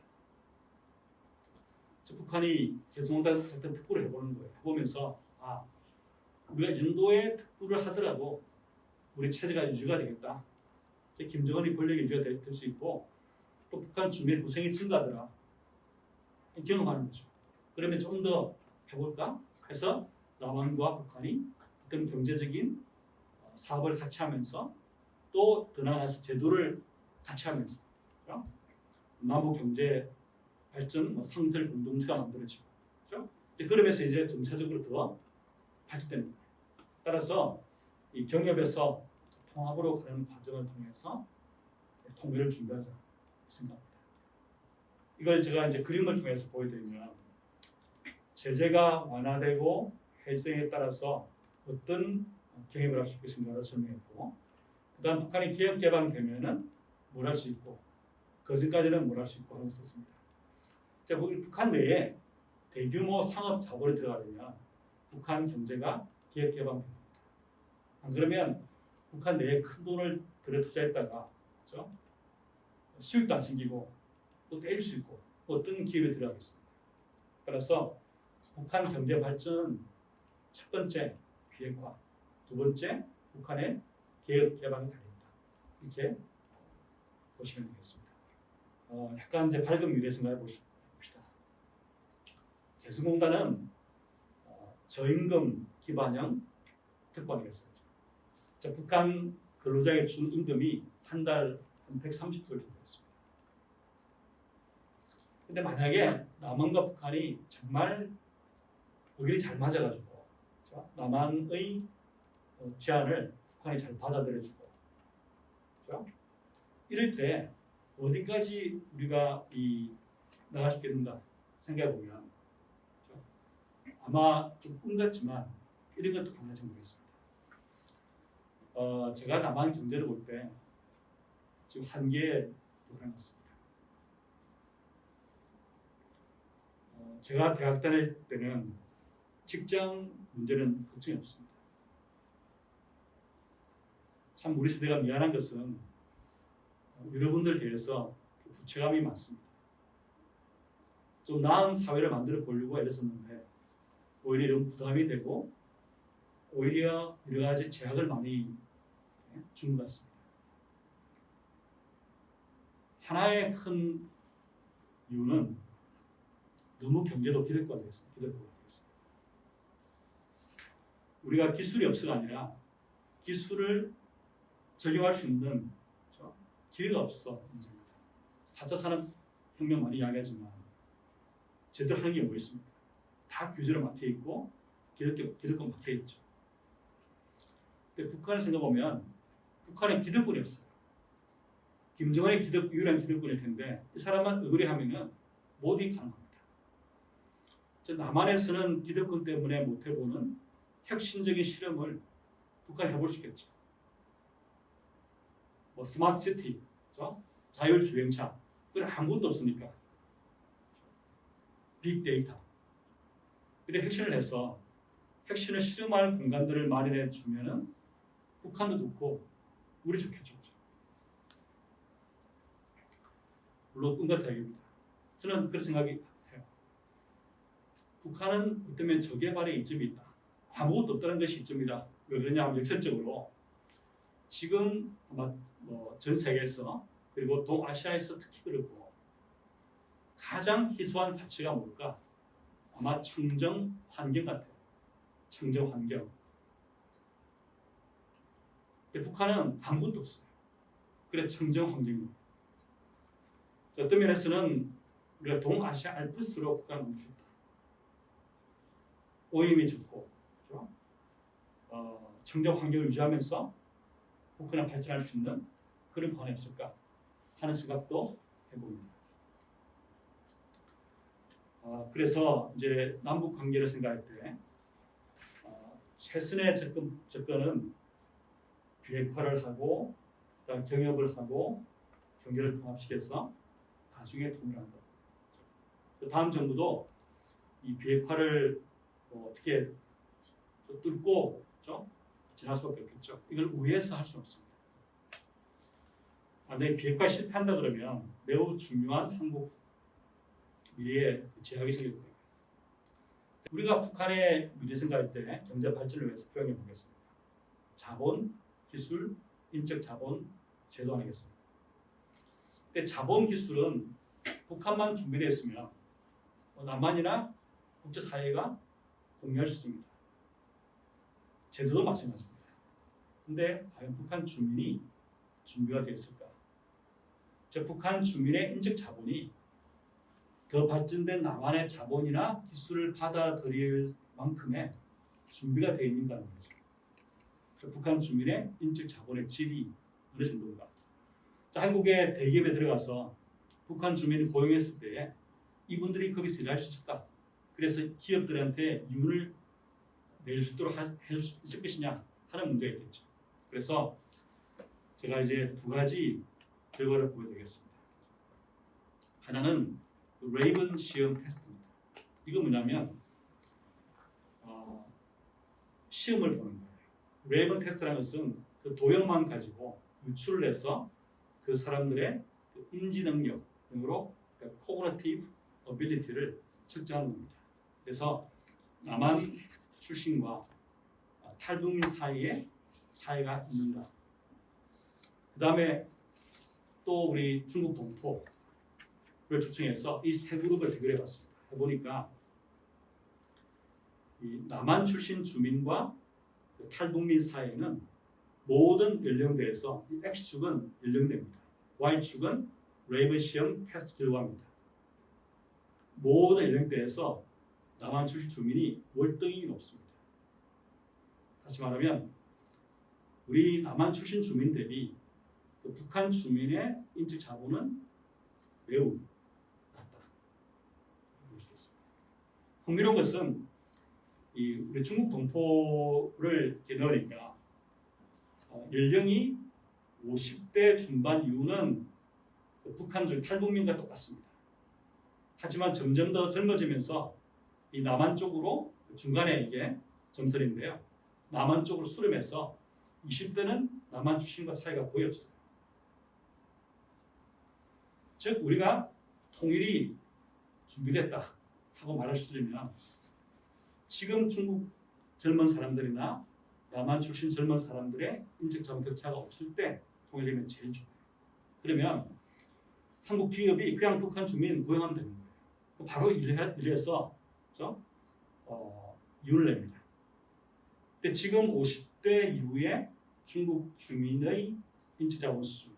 [SPEAKER 1] 북한이 개성공단 같은 특구를 해보는 거예요. 해보면서 우리가 이 정도의 특구를 하더라도 우리 체제가 유지가 되겠다. 김정은이 권력이 유지가 될 수 있고 또 북한 주민의 고생이 증가하더라. 경험하는 거죠. 그러면 좀 더 해볼까? 해서 남한과 북한이 어떤 경제적인 사업을 같이 하면서 또 더 나아가서 제도를 같이 하면서 남북 경제 발전 상설 공동체가 만들어지고 그렇죠? 그러면서 이제 점차적으로 더 발전되는 거예요. 따라서 이 경협에서 통합으로 가는 과정을 통해서 통일을 준비하자 생각합니다. 이걸 제가 이제 그림을 통해서 보여드리면 제재가 완화되고 해제에 따라서 어떤 경협을 할 수 있겠습니까? 설명했고, 그다음 북한이 기업 개방되면은 뭘 할 수 있고, 그 전까지는 뭘 할 수 있고 하는 썼습니다. 자, 북한 내에 대규모 상업 자본이 들어가려면 북한 경제가 기업 개방됩니다. 안 그러면 북한 내에 큰 돈을 들여 투자했다가 그렇죠? 수익도 안 생기고 또 떼일 수 있고 어떤 기업에 들어가겠습니까? 따라서 북한 경제 발전은 첫 번째 비핵화, 두 번째 북한의 개혁 개방이 달립니다. 이렇게 보시면 되겠습니다. 약간 이제 밝은 미래 생각해 봅시다. 개성공단은 저임금 기반형 특권이었어요. 북한 근로자의 준 임금이 한 달 130불 정도였습니다. 근데 만약에 남한과 북한이 정말 의견이 잘 맞아가지고 남한의 제안을 북한이 잘 받아들여주고 이럴 때 어디까지 우리가 나갈 수 있겠는가 생각해보면 아마 좀 꿈 같지만 이런 것도 가능할지 모르겠습니다. 제가 남한 경제를 볼 때 지금 한계에 도달했습니다. 제가 대학 다닐 때는 직장 문제는 걱정이 없습니다. 참 우리 세대가 미안한 것은 여러분들 대해서 부채감이 많습니다. 좀 나은 사회를 만들어 보려고 애썼는데 오히려 이런 부담이 되고 오히려 여러 가지 제약을 많이 준 것 같습니다. 하나의 큰 이유는 너무 경제도 기득권이 됐습니다. 우리가 기술이 없어가 아니라 기술을 적용할 수 있는 기회가 없어. 4차 산업혁명 많이 이야기하지만 제대로 하는 게 뭐 있습니까? 다 규제로 막혀있고 기득권 막혀있죠. 근데 북한을 생각해보면 북한에 기득권이 없어요. 김정은의 유일한 기득권일 텐데 이 사람만 의거리하면 모두 가능합니다. 남한에서는 기득권 때문에 못해보는 혁신적인 실험을 북한이 해볼 수 있겠죠. 스마트 시티, 자율주행차, 그건 아무것도 없으니까 빅데이터 이런 혁신을 해서 혁신을 실험할 공간들을 마련해 주면은 북한도 좋고 우리 좋겠죠. 물론 꿈 같은 얘기입니다. 저는 그런 생각이 해요. 북한은 어쩌면 저개발의 이점이 있다. 아무것도 없다는 것이 이점이다. 왜 그러냐면 역설적으로 지금 아마 전 세계에서 그리고 동아시아에서 특히 그렇고 가장 희소한 가치가 뭘까? 아마 청정 환경 같아요. 청정 환경. 근데 북한은 아무것도 없어요. 그래 청정 환경입니다. 어떤 면에서는 우리가 동아시아 알프스로 북한을 넘을 수 있다. 오염이 적고, 그렇죠? 청정 환경을 유지하면서 북한을 발전할 수 있는 그런 방안이 없을까 하는 생각도 해봅니다. 그래서 이제 남북 관계를 생각할 때 최선의 접근은 비핵화를 하고, 그다음 경협을 하고, 경제를 통합시켜서 나중에 통일하는 것. 다음 정부도 이 비핵화를 어떻게 뚫고, 그렇죠? 지날 수밖에 없겠죠. 이걸 우회해서 할 수는 없습니다. 만약에 비핵화 실패한다 그러면 매우 중요한 한국 미래에 제약이 생길 거예요. 우리가 북한의 미래 생각할 때 경제 발전을 위해서 표현해 보겠습니다. 자본, 기술, 인적 자본 제도 아니겠습니까? 근데 자본 기술은 북한만 준비되어 있으면 남한이나 국제사회가 공유할 수 있습니다. 제도도 마찬가지입니다. 근데 과연 북한 주민이 준비가 되어 있을까? 즉 북한 주민의 인적 자본이 더 발전된 남한의 자본이나 기술을 받아들일 만큼의 준비가 되어 있는가 하는 거죠. 북한 주민의 인적 자본의 질이 어느 정도인가. 한국의 대기업에 들어가서 북한 주민을 고용했을 때 이분들이 거기서 일할 수 있을까? 그래서 기업들한테 이윤을 낼 수 있도록 할 수 있을 것이냐 하는 문제가 있겠죠. 그래서 제가 이제 두 가지 결과를 보여드리겠습니다. 하나는 레이븐 시험 테스트입니다. 이거 뭐냐면 시험을 보는 거예요. 레이븐 테스트라는 것은 그 도형만 가지고 유출을 해서 그 사람들의 그 인지 능력 등으로 그러니까 cognitive ability를 측정하는 겁니다. 그래서 남한 출신과 탈북민 사이에 차이가 있는가. 그 다음에 또 우리 중국 동포를 초청해서 이 세 그룹을 대결해 봤습니다. 해보니까 이 남한 출신 주민과 그 탈북민 사이에는 모든 연령대에서 이 X축은 연령대입니다. Y축은 레이븐 시험 테스트 결과입니다. 모든 연령대에서 남한 출신 주민이 월등히 높습니다. 다시 말하면 우리 남한 출신 주민 대비 그 북한 주민의 인적 자본은 매우 낮다. 흥미로운 것은 우리 중국 동포를 넣으니까 연령이 50대 중반 이후는 그 북한 중 탈북민과 똑같습니다. 하지만 점점 더 젊어지면서 이 남한 쪽으로 중간에 이게 점선인데요. 남한 쪽으로 수렴해서 20대는 남한 출신과 차이가 거의 없어요. 즉 우리가 통일이 준비됐다 하고 말할 수 있으면 지금 중국 젊은 사람들이나 남한 출신 젊은 사람들의 인적 자본 격차가 없을 때 통일되면 제일 좋아요. 그러면 한국 기업이 그냥 북한 주민 고용하면 되는 거예요. 바로 일해서 그렇죠? 이윤을 냅니다. 근데 지금 50대 이후에 중국 주민의 인적 자본 수준,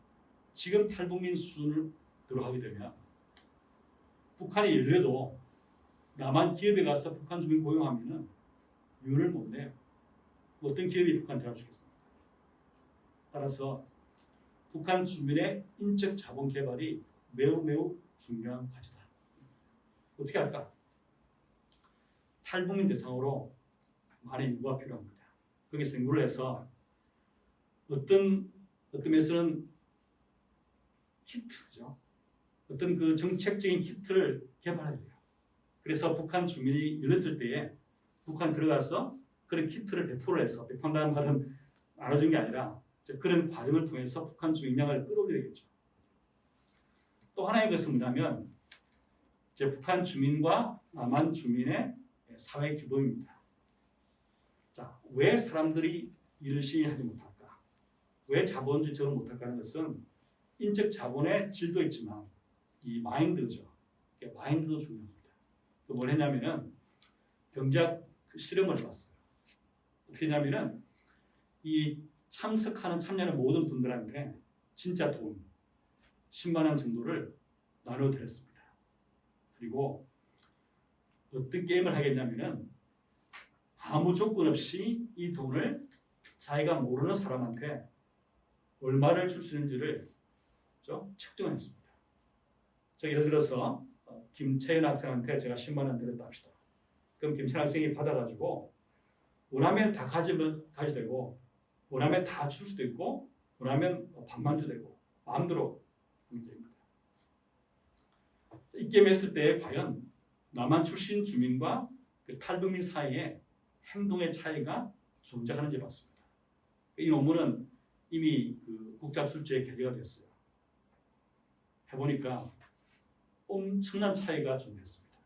[SPEAKER 1] 지금 탈북민 수준을 들어가게 되면 북한이 열려도 남한 기업에 가서 북한 주민 고용하면은 이윤을 못 내요. 어떤 기업이 북한 들어갈 수 있겠습니까? 따라서 북한 주민의 인적 자본 개발이 매우 중요한 과제다. 어떻게 할까? 탈북민 대상으로 많은 연구가 필요합니다. 거기서 연구를 해서 어떤 면에서는 키트죠. 어떤 그 정책적인 키트를 개발해야 돼요. 그래서 북한 주민이 열렸을 때에 북한 들어가서 그런 키트를 배포를 해서 배포한다는 말은 나눠준 게 아니라 그런 과정을 통해서 북한 주민량을 끌어올려야겠죠. 또 하나의 것은 뭐냐면 이제 북한 주민과 남한 주민의 사회 규범입니다. 자, 왜 사람들이 이를 시행하지 못할까? 왜 자본주의적으로 못할까 하는 것은 인적 자본의 질도 있지만 이 마인드죠. 마인드도 중요합니다. 뭘 했냐면은 경제학 실험을 해봤어요. 어떻게 하냐면은 이 참여하는 모든 분들한테 진짜 돈 10만 원 정도를 나눠드렸습니다. 그리고 어떤 게임을 하겠냐면은 아무 조건 없이 이 돈을 자기가 모르는 사람한테 얼마를 줄 수 있는지를 측정했습니다. 예를 들어서 김채연 학생한테 제가 10만 원 드렸다 합시다. 그럼 김채연 학생이 받아가지고 원하면 다 가져도 되고 원하면 다 줄 수도 있고 원하면 반만 줘도 되고 마음대로 문제입니다. 이 게임 했을 때 과연 남한 출신 주민과 그 탈북민 사이에 행동의 차이가 존재하는지 봤습니다. 이 논문은 이미 그 국제학술지에 게재가 됐어요. 해보니까 엄청난 차이가 존재했습니다.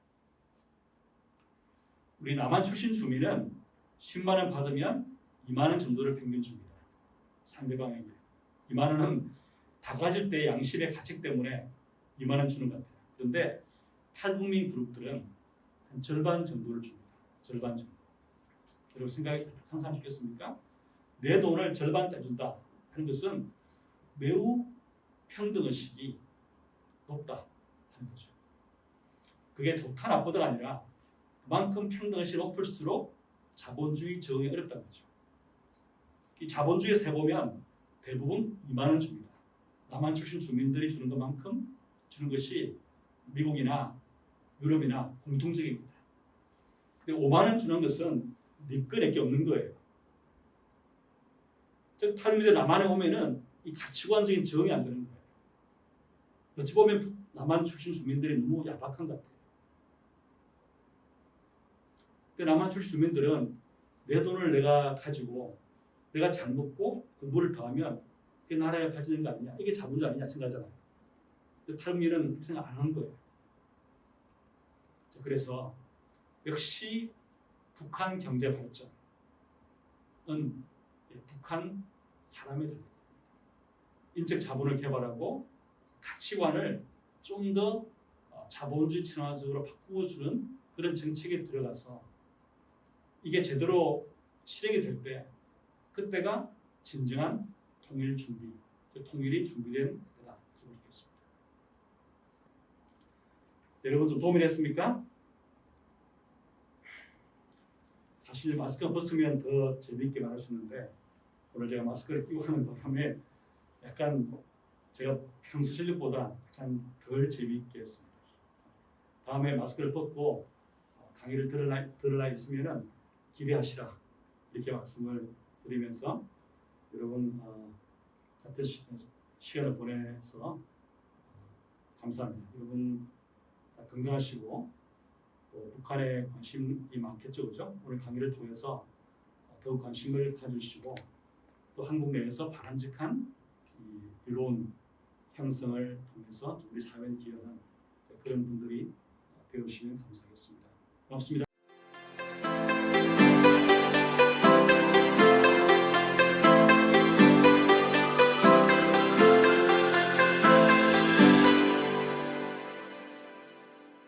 [SPEAKER 1] 우리 남한 출신 주민은 10만 원 받으면 2만 원 정도를 평균 줍니다. 상대방에게. 2만 원은 다 가질 때 양심의 가책 때문에 2만 원 주는 것 같아요. 그런데 탈북민 그룹들은 한 절반 정도를 줍니다. 절반 정도. 여러분 상상하시겠습니까? 내 돈을 절반 떼준다 하는 것은 매우 평등의식이 높다 하는 거죠. 그게 좋다 나쁘다가 아니라 그만큼 평등의식이 높을수록 자본주의 적응이 어렵다는 거죠. 이 자본주의에서 해보면 대부분 2만 원 줍니다. 남한 출신 주민들이 주는 것만큼 주는 것이 미국이나 유럽이나 공통적입니다. 근데 5만 원 주는 것은 네 거 내게 없는 거예요. 즉 탈북민들 남한에 오면은 이 가치관적인 적응이 안 되는 거예요. 어찌 보면 남한 출신 주민들이 너무 야박한 것 같아요. 남한 출신 주민들은 내 돈을 내가 가지고 내가 잘 먹고 공부를 더 하면 그 나라에 발전되는 거 아니냐, 이게 자본주의 아니냐 생각하잖아요. 탈북민은 생각 안 하는 거예요. 그래서 역시 북한 경제 발전은 북한 사람에 달립니다. 인적 자본을 개발하고 가치관을 좀 더 자본주의 친화적으로 바꾸어주는 그런 정책에 들어가서 이게 제대로 실행이 될 때 그때가 진정한 통일 준비, 통일이 준비된 때다. 좋겠습니다. 여러분 좀 도움이 됐습니까? 사실 마스크 벗으면 더 재미있게 말할 수 있는데 오늘 제가 마스크를 끼고 하는 바람에 약간 제가 평소 실력보다 약간 덜 재미있게 했습니다. 다음에 마스크를 벗고 강의를 들으라 있으면은 기대하시라 이렇게 말씀을 드리면서 여러분 같은 시간을 보내서 감사합니다. 여러분 건강하시고 북한에 관심이 많겠죠, 그죠? 오늘 강의를 통해서 더욱 관심을 가주시고 또 한국 내에서 바람직한 이론 형성을 통해서 우리 사회에 기여하는 그런 분들이 되어주시면 감사하겠습니다. 고맙습니다.